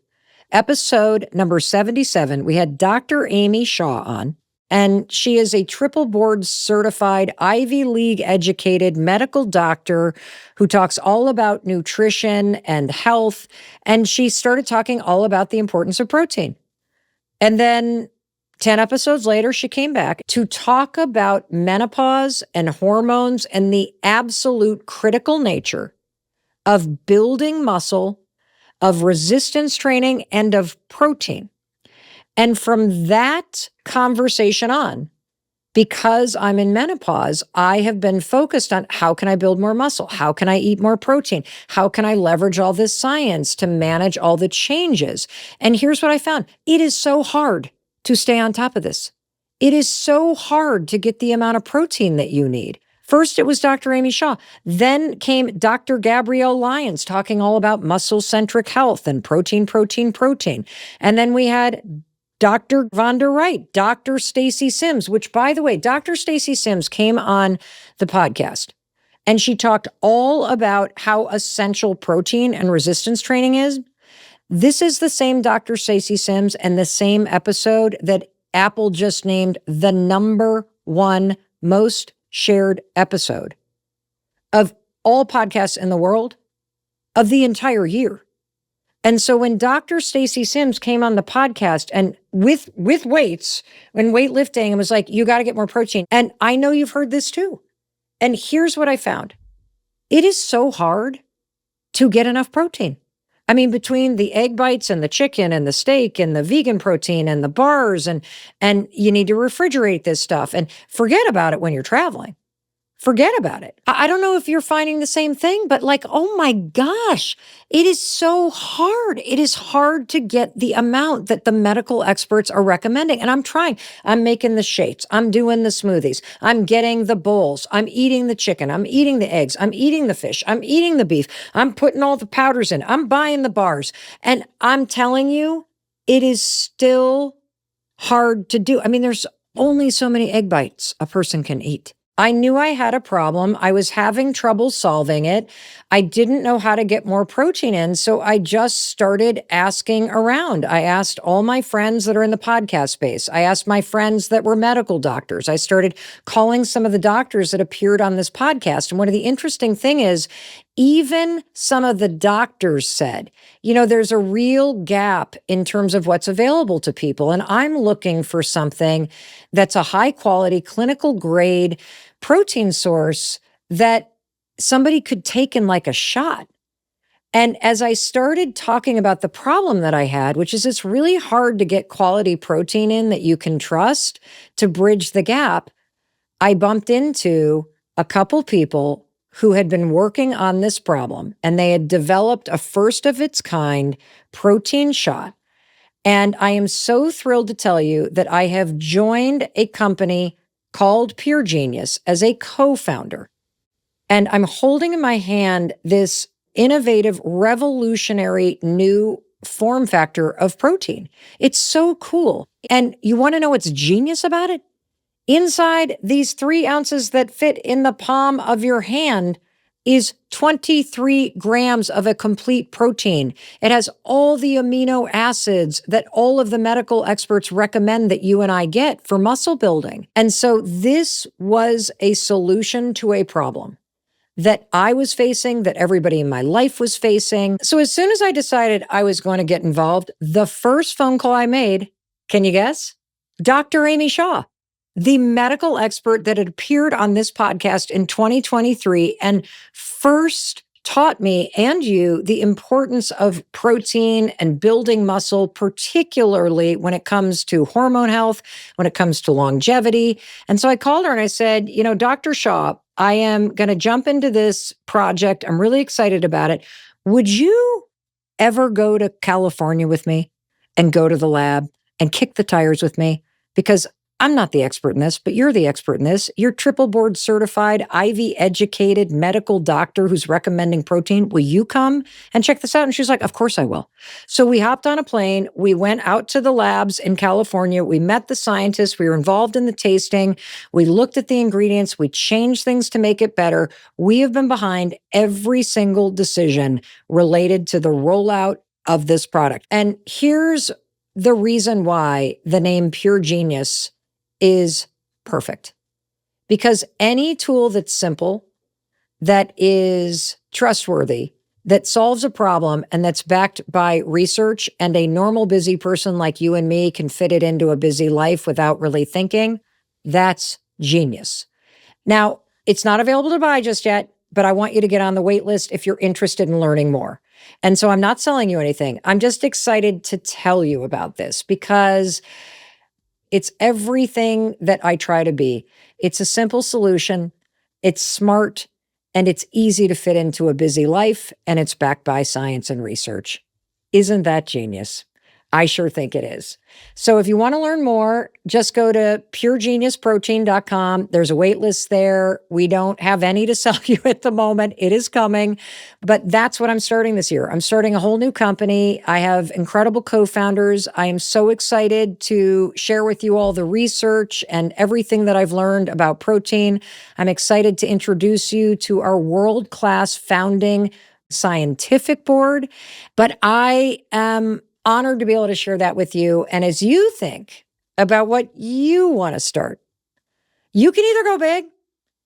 A: episode number 77. We had Dr. Amy Shaw on, and she is a triple board certified Ivy League educated medical doctor who talks all about nutrition and health. And she started talking all about the importance of protein. And then 10 episodes later, she came back to talk about menopause and hormones and the absolute critical nature of building muscle, of resistance training, and of protein. And from that conversation on, because I'm in menopause, I have been focused on how can I build more muscle? How can I eat more protein? How can I leverage all this science to manage all the changes? And here's what I found. It is so hard to stay on top of this. It is so hard to get the amount of protein that you need. First, it was Dr. Amy Shaw. Then came Dr. Gabrielle Lyons talking all about muscle-centric health and protein. And then we had Dr. Vonda Wright, Dr. Stacy Sims, which, by the way, Dr. Stacy Sims came on the podcast and she talked all about how essential protein and resistance training is. This is the same Dr. Stacy Sims and the same episode that Apple just named the number one most shared episode of all podcasts in the world of the entire year. And so when Dr. Stacy Sims came on the podcast and with weights, when weightlifting, and was like, you got to get more protein. And I know you've heard this too. And here's what I found. It is so hard to get enough protein. I mean, between the egg bites and the chicken and the steak and the vegan protein and the bars, and you need to refrigerate this stuff and forget about it when you're traveling. Forget about it. I don't know if you're finding the same thing, but like, oh my gosh, it is so hard. It is hard to get the amount that the medical experts are recommending. And I'm trying. I'm making the shakes. I'm doing the smoothies. I'm getting the bowls. I'm eating the chicken. I'm eating the eggs. I'm eating the fish. I'm eating the beef. I'm putting all the powders in. I'm buying the bars. And I'm telling you, it is still hard to do. I mean, there's only so many egg bites a person can eat. I knew I had a problem. I was having trouble solving it. I didn't know how to get more protein in. So I just started asking around. I asked all my friends that are in the podcast space. I asked my friends that were medical doctors. I started calling some of the doctors that appeared on this podcast. And one of the interesting thing is, even some of the doctors said, there's a real gap in terms of what's available to people. And I'm looking for something that's a high quality, clinical grade protein source that somebody could take in like a shot. And as I started talking about the problem that I had, which is it's really hard to get quality protein in that you can trust to bridge the gap, I bumped into a couple people who had been working on this problem, and they had developed a first of its kind protein shot. And I am so thrilled to tell you that I have joined a company called Pure Genius as a co-founder. And I'm holding in my hand this innovative, revolutionary new form factor of protein. It's so cool. And you want to know what's genius about it? Inside these 3 ounces that fit in the palm of your hand is 23 grams of a complete protein. It has all the amino acids that all of the medical experts recommend that you and I get for muscle building. And so this was a solution to a problem that I was facing, that everybody in my life was facing. So as soon as I decided I was going to get involved, the first phone call I made, can you guess? Dr. Amy Shaw, the medical expert that had appeared on this podcast in 2023 and first taught me and you the importance of protein and building muscle, particularly when it comes to hormone health, when it comes to longevity. And so I called her and I said, Dr. Shaw, I am going to jump into this project. I'm really excited about it. Would you ever go to California with me and go to the lab and kick the tires with me? Because I'm not the expert in this, but you're the expert in this. You're triple board certified, Ivy educated medical doctor who's recommending protein. Will you come and check this out? And she's like, of course I will. So we hopped on a plane. We went out to the labs in California. We met the scientists. We were involved in the tasting. We looked at the ingredients. We changed things to make it better. We have been behind every single decision related to the rollout of this product. And here's the reason why the name Pure Genius is perfect. Because any tool that's simple, that is trustworthy, that solves a problem, and that's backed by research, and a normal busy person like you and me can fit it into a busy life without really thinking, that's genius. Now, it's not available to buy just yet, but I want you to get on the wait list if you're interested in learning more. And so I'm not selling you anything. I'm just excited to tell you about this because it's everything that I try to be. It's a simple solution, it's smart, and it's easy to fit into a busy life, and it's backed by science and research. Isn't that genius? I sure think it is. So if you want to learn more, just go to puregeniusprotein.com. There's a wait list there. We don't have any to sell you at the moment. It is coming, but that's what I'm starting this year. I'm starting a whole new company. I have incredible co-founders. I am so excited to share with you all the research and everything that I've learned about protein. I'm excited to introduce you to our world-class founding scientific board, but I am honored to be able to share that with you. And as you think about what you want to start, you can either go big,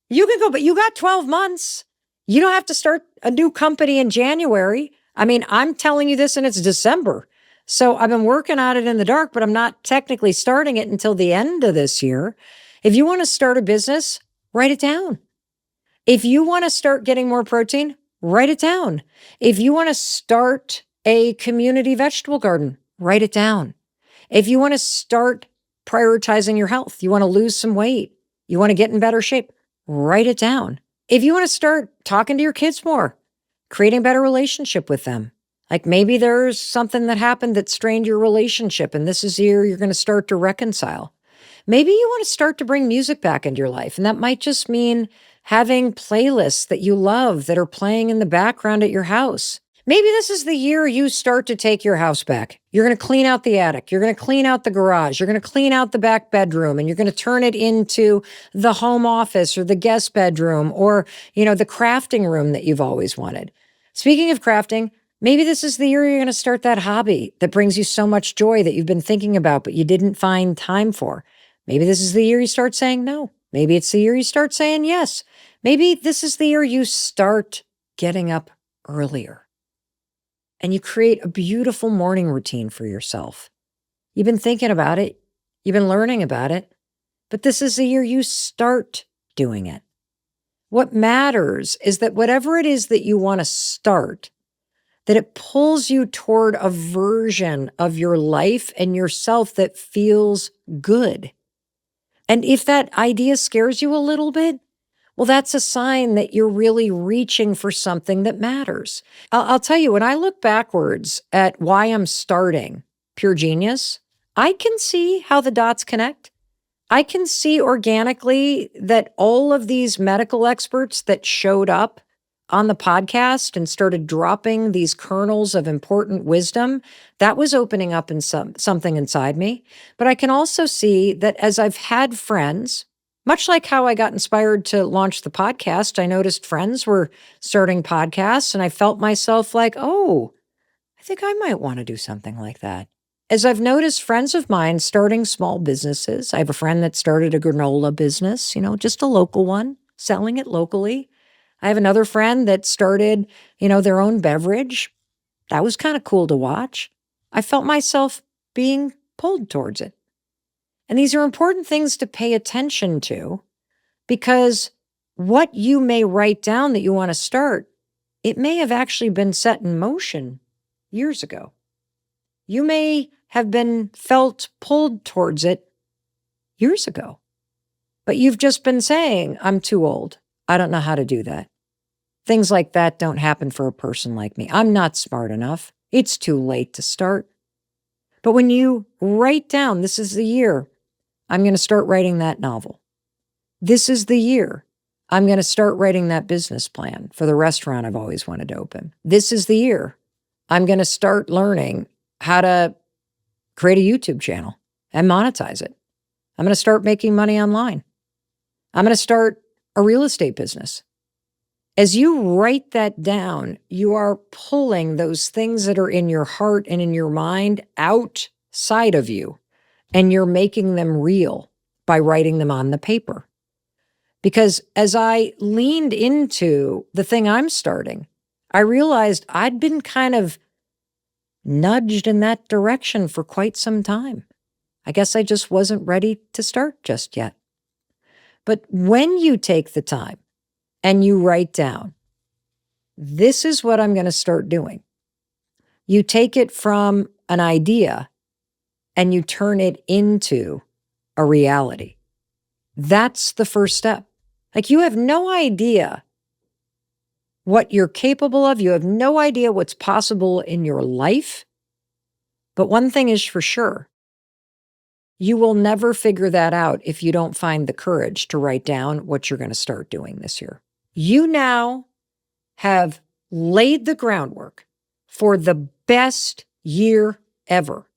A: you can go, but you got 12 months. You don't have to start a new company in January. I mean, I'm telling you this and it's December. So I've been working on it in the dark, but I'm not technically starting it until the end of this year. If you want to start a business, write it down. If you want to start getting more protein, write it down. If you want to start a community vegetable garden, write it down. If you want to start prioritizing your health, you want to lose some weight, you want to get in better shape, write it down. If you want to start talking to your kids more, creating a better relationship with them, like maybe there's something that happened that strained your relationship and this is the year you're going to start to reconcile. Maybe you want to start to bring music back into your life, and that might just mean having playlists that you love that are playing in the background at your house. Maybe this is the year you start to take your house back. You're going to clean out the attic. You're going to clean out the garage. You're going to clean out the back bedroom, and you're going to turn it into the home office or the guest bedroom or, the crafting room that you've always wanted. Speaking of crafting, maybe this is the year you're going to start that hobby that brings you so much joy that you've been thinking about, but you didn't find time for. Maybe this is the year you start saying no. Maybe it's the year you start saying yes. Maybe this is the year you start getting up earlier. And you create a beautiful morning routine for yourself. You've been thinking about it. You've been learning about it. But this is the year you start doing it. What matters is that whatever it is that you want to start, that it pulls you toward a version of your life and yourself that feels good. And if that idea scares you a little bit, well, that's a sign that you're really reaching for something that matters. I'll tell you, when I look backwards at why I'm starting Pure Genius, I can see how the dots connect. I can see organically that all of these medical experts that showed up on the podcast and started dropping these kernels of important wisdom, that was opening up in something inside me. But I can also see that as I've had friends, much like how I got inspired to launch the podcast, I noticed friends were starting podcasts and I felt myself like, oh, I think I might want to do something like that. As I've noticed friends of mine starting small businesses, I have a friend that started a granola business, just a local one, selling it locally. I have another friend that started, their own beverage. That was kind of cool to watch. I felt myself being pulled towards it. And these are important things to pay attention to because what you may write down that you want to start, it may have actually been set in motion years ago. You may have been felt pulled towards it years ago, but you've just been saying, I'm too old. I don't know how to do that. Things like that don't happen for a person like me. I'm not smart enough. It's too late to start. But when you write down, this is the year I'm going to start writing that novel. This is the year I'm going to start writing that business plan for the restaurant I've always wanted to open. This is the year I'm going to start learning how to create a YouTube channel and monetize it. I'm going to start making money online. I'm going to start a real estate business. As you write that down, you are pulling those things that are in your heart and in your mind outside of you, and you're making them real by writing them on the paper. Because as I leaned into the thing I'm starting, I realized I'd been kind of nudged in that direction for quite some time. I guess I just wasn't ready to start just yet. But when you take the time and you write down, this is what I'm going to start doing. You take it from an idea and you turn it into a reality. That's the first step. Like, you have no idea what you're capable of. You have no idea what's possible in your life. But one thing is for sure, you will never figure that out if you don't find the courage to write down what you're going to start doing this year. You now have laid the groundwork for the best year ever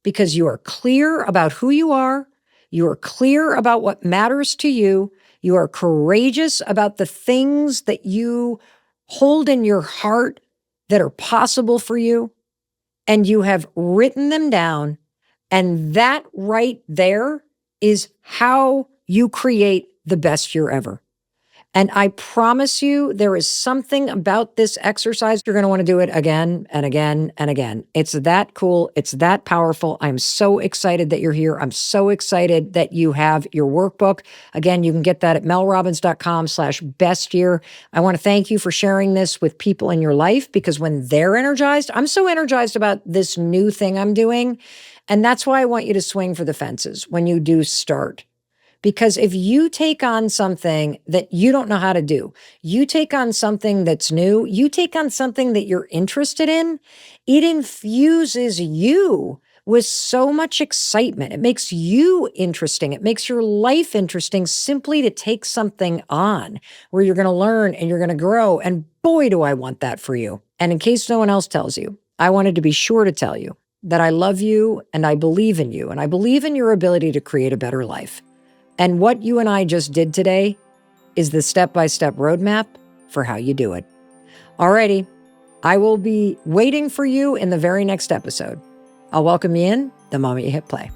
A: because you are clear about who you are. You are clear about what matters to you. You are courageous about the things that you hold in your heart that are possible for you. And you have written them down. And that right there is how you create the best year ever. And I promise you, there is something about this exercise. You're going to want to do it again and again and again. It's that cool. It's that powerful. I'm so excited that you're here. I'm so excited that you have your workbook. Again, you can get that at melrobbins.com/best year. I want to thank you for sharing this with people in your life because when they're energized, I'm so energized about this new thing I'm doing. And that's why I want you to swing for the fences when you do start. Because if you take on something that you don't know how to do, you take on something that's new, you take on something that you're interested in, it infuses you with so much excitement. It makes you interesting. It makes your life interesting simply to take something on where you're going to learn and you're going to grow. And boy, do I want that for you. And in case no one else tells you, I wanted to be sure to tell you that I love you and I believe in you and I believe in your ability to create a better life. And what you and I just did today is the step-by-step roadmap for how you do it. Alrighty, I will be waiting for you in the very next episode. I'll welcome you in the moment you hit play.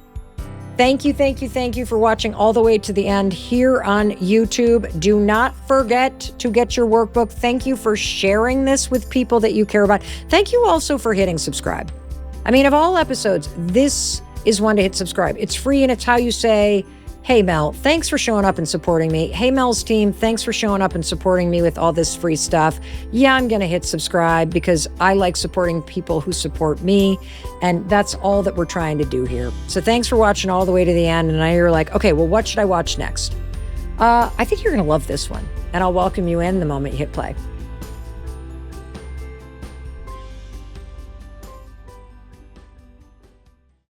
A: Thank you for watching all the way to the end here on YouTube. Do not forget to get your workbook. Thank you for sharing this with people that you care about. Thank you also for hitting subscribe. I mean, of all episodes, this is one to hit subscribe. It's free and it's how you say, hey, Mel, thanks for showing up and supporting me. Hey, Mel's team, thanks for showing up and supporting me with all this free stuff. Yeah, I'm going to hit subscribe because I like supporting people who support me. And that's all that we're trying to do here. So thanks for watching all the way to the end. And now you're like, okay, well, what should I watch next? I think you're going to love this one. And I'll welcome you in the moment you hit play.